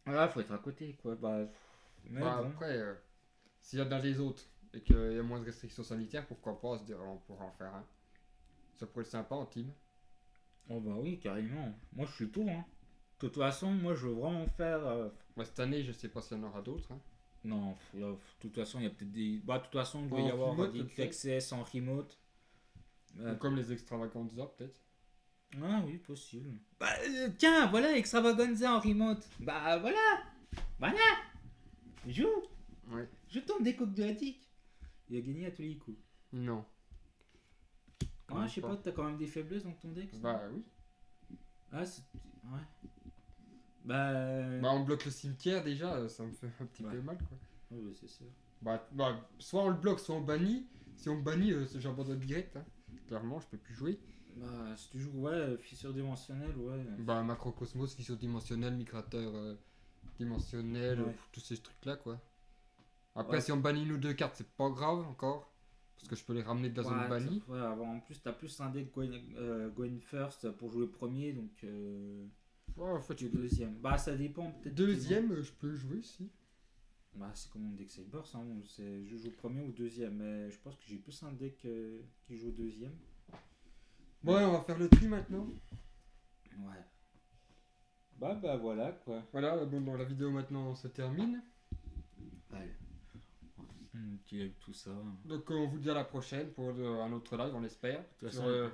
Voilà, faut être à côté, quoi. Bah, mais Bah, bon. après, s'il y en a les autres et qu'il y a moins de restrictions sanitaires, pourquoi pas se dire on pourra en faire un. Ça pourrait être sympa en team. Oh, bah oui, carrément. Moi, je suis pour, hein. De toute façon, moi, je veux vraiment faire. Bah, cette année, je sais pas s'il y en aura d'autres. Hein. Non, de toute façon, il y a peut-être des. Bah, de toute façon, il doit En y avoir remote, des peut-être. XS en remote. Ou comme les extravaganza, peut-être. Ah oui, possible. Bah, tiens, voilà, Extravaganza en remote. Bah, voilà. Voilà. Joue. Ouais. Je tombe des coques de Attic. Il a gagné à tous les coups. Non. Quand Ah, même je sais pas, t'as quand même des faiblesses dans ton deck. Ça Bah oui. Ah, c'est. Ouais. Bah. Bah, on bloque le cimetière déjà, ça me fait un petit Ouais. peu mal quoi. Oui, c'est sûr. Bah, soit on le bloque, soit on bannit. si on me bannit, j'abandonne direct. Hein. Clairement, je peux plus jouer. Bah, si tu joues, ouais, fissure dimensionnelle, ouais. Bah, macrocosmos, fissure dimensionnelle, migrateur dimensionnel, Ouais. tous ces trucs-là, quoi. Après, Ouais, si on bannit nous deux cartes, c'est pas grave encore. Parce que je peux les ramener de la zone ouais, bannie. ouais, en plus, t'as plus un deck going first pour jouer premier, donc Ouais, en fait, tu es deuxième. Bah, ça dépend peut-être. deuxième, je peux jouer, si. Bah, c'est comme mon deck Cyber, ça. Bon, je joue premier ou deuxième, mais je pense que j'ai plus un deck qui joue deuxième. Bon, ouais, on va faire le tri maintenant. Ouais. Bah voilà quoi. Voilà, bon, la vidéo maintenant se termine. Allez. Tu as tout ça. Donc, on vous dit à la prochaine pour un autre live, on espère. De toute Sur, façon,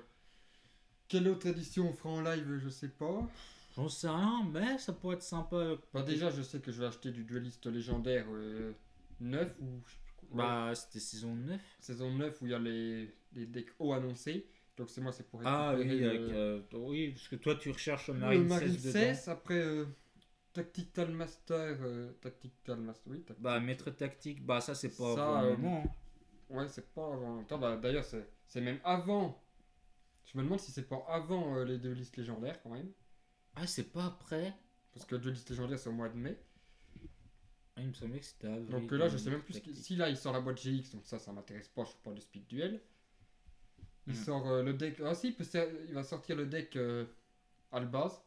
quelle autre édition on fera en live, je sais pas. j'en sais rien, mais ça pourrait être sympa. Bah, déjà, je sais que je vais acheter du dueliste légendaire 9 ou je sais plus quoi. Bah, c'était saison 9. Saison 9 où il y a les decks haut annoncés. Donc, c'est pour Ah oui, récupérer oui, parce que toi tu recherches le Marine Marine 16 dedans. 16. Après, Tactical Master. Tactical Master, oui. Bah, maître tactique, bah ça c'est pas Ça, pour le moment. Hein. Ouais, c'est pas avant longtemps. Bah, d'ailleurs, c'est même avant. Je me demande si c'est pas avant les duelistes légendaires quand même. Ah, c'est pas après. Parce que le dueliste légendaire, c'est au mois de mai. Ah, il me semblait que c'était avril. Donc là, je sais même plus tactique. si là il sort la boîte GX, donc ça m'intéresse pas, je suis pas de speed duel. Il Mm. sort le deck. Ah si, il va sortir le deck Albaz.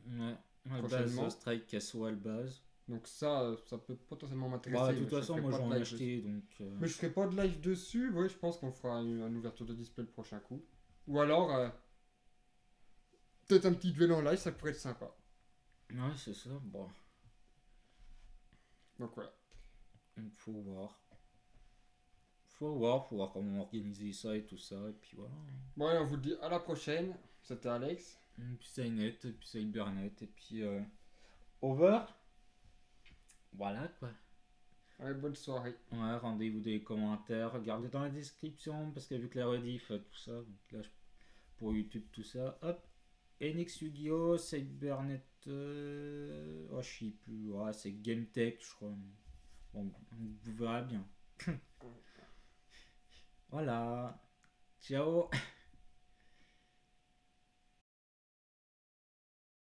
Ouais, Prochainement. base Strike Castle base. Donc ça peut potentiellement m'intéresser. Bah, de toute mais je façon, ferai moi pas de j'en ai live acheté donc. dessus. Mais je ferai pas de live dessus. Ouais, je pense qu'on fera une ouverture de display le prochain coup. Ou alors, peut-être un petit duel en live, ça pourrait être sympa. Ouais, c'est ça. Bon, Donc voilà. il faut voir. Faut voir comment organiser ça et tout ça. Et puis voilà. Bon, allez, on vous dit à la prochaine. C'était Alex. Et puis ça net, et puis ça Cybernet, et puis. Over. Voilà quoi. Ouais, bonne soirée. Ouais, rendez-vous des commentaires, regardez dans la description parce que vu que la rediff, tout ça, donc là pour YouTube, tout ça, hop. Enix Yu-Gi-Oh! Cybernet, oh, je sais plus, ouais, c'est Game Tech, je crois. Bon, vous verrez bien. Voilà. Ciao.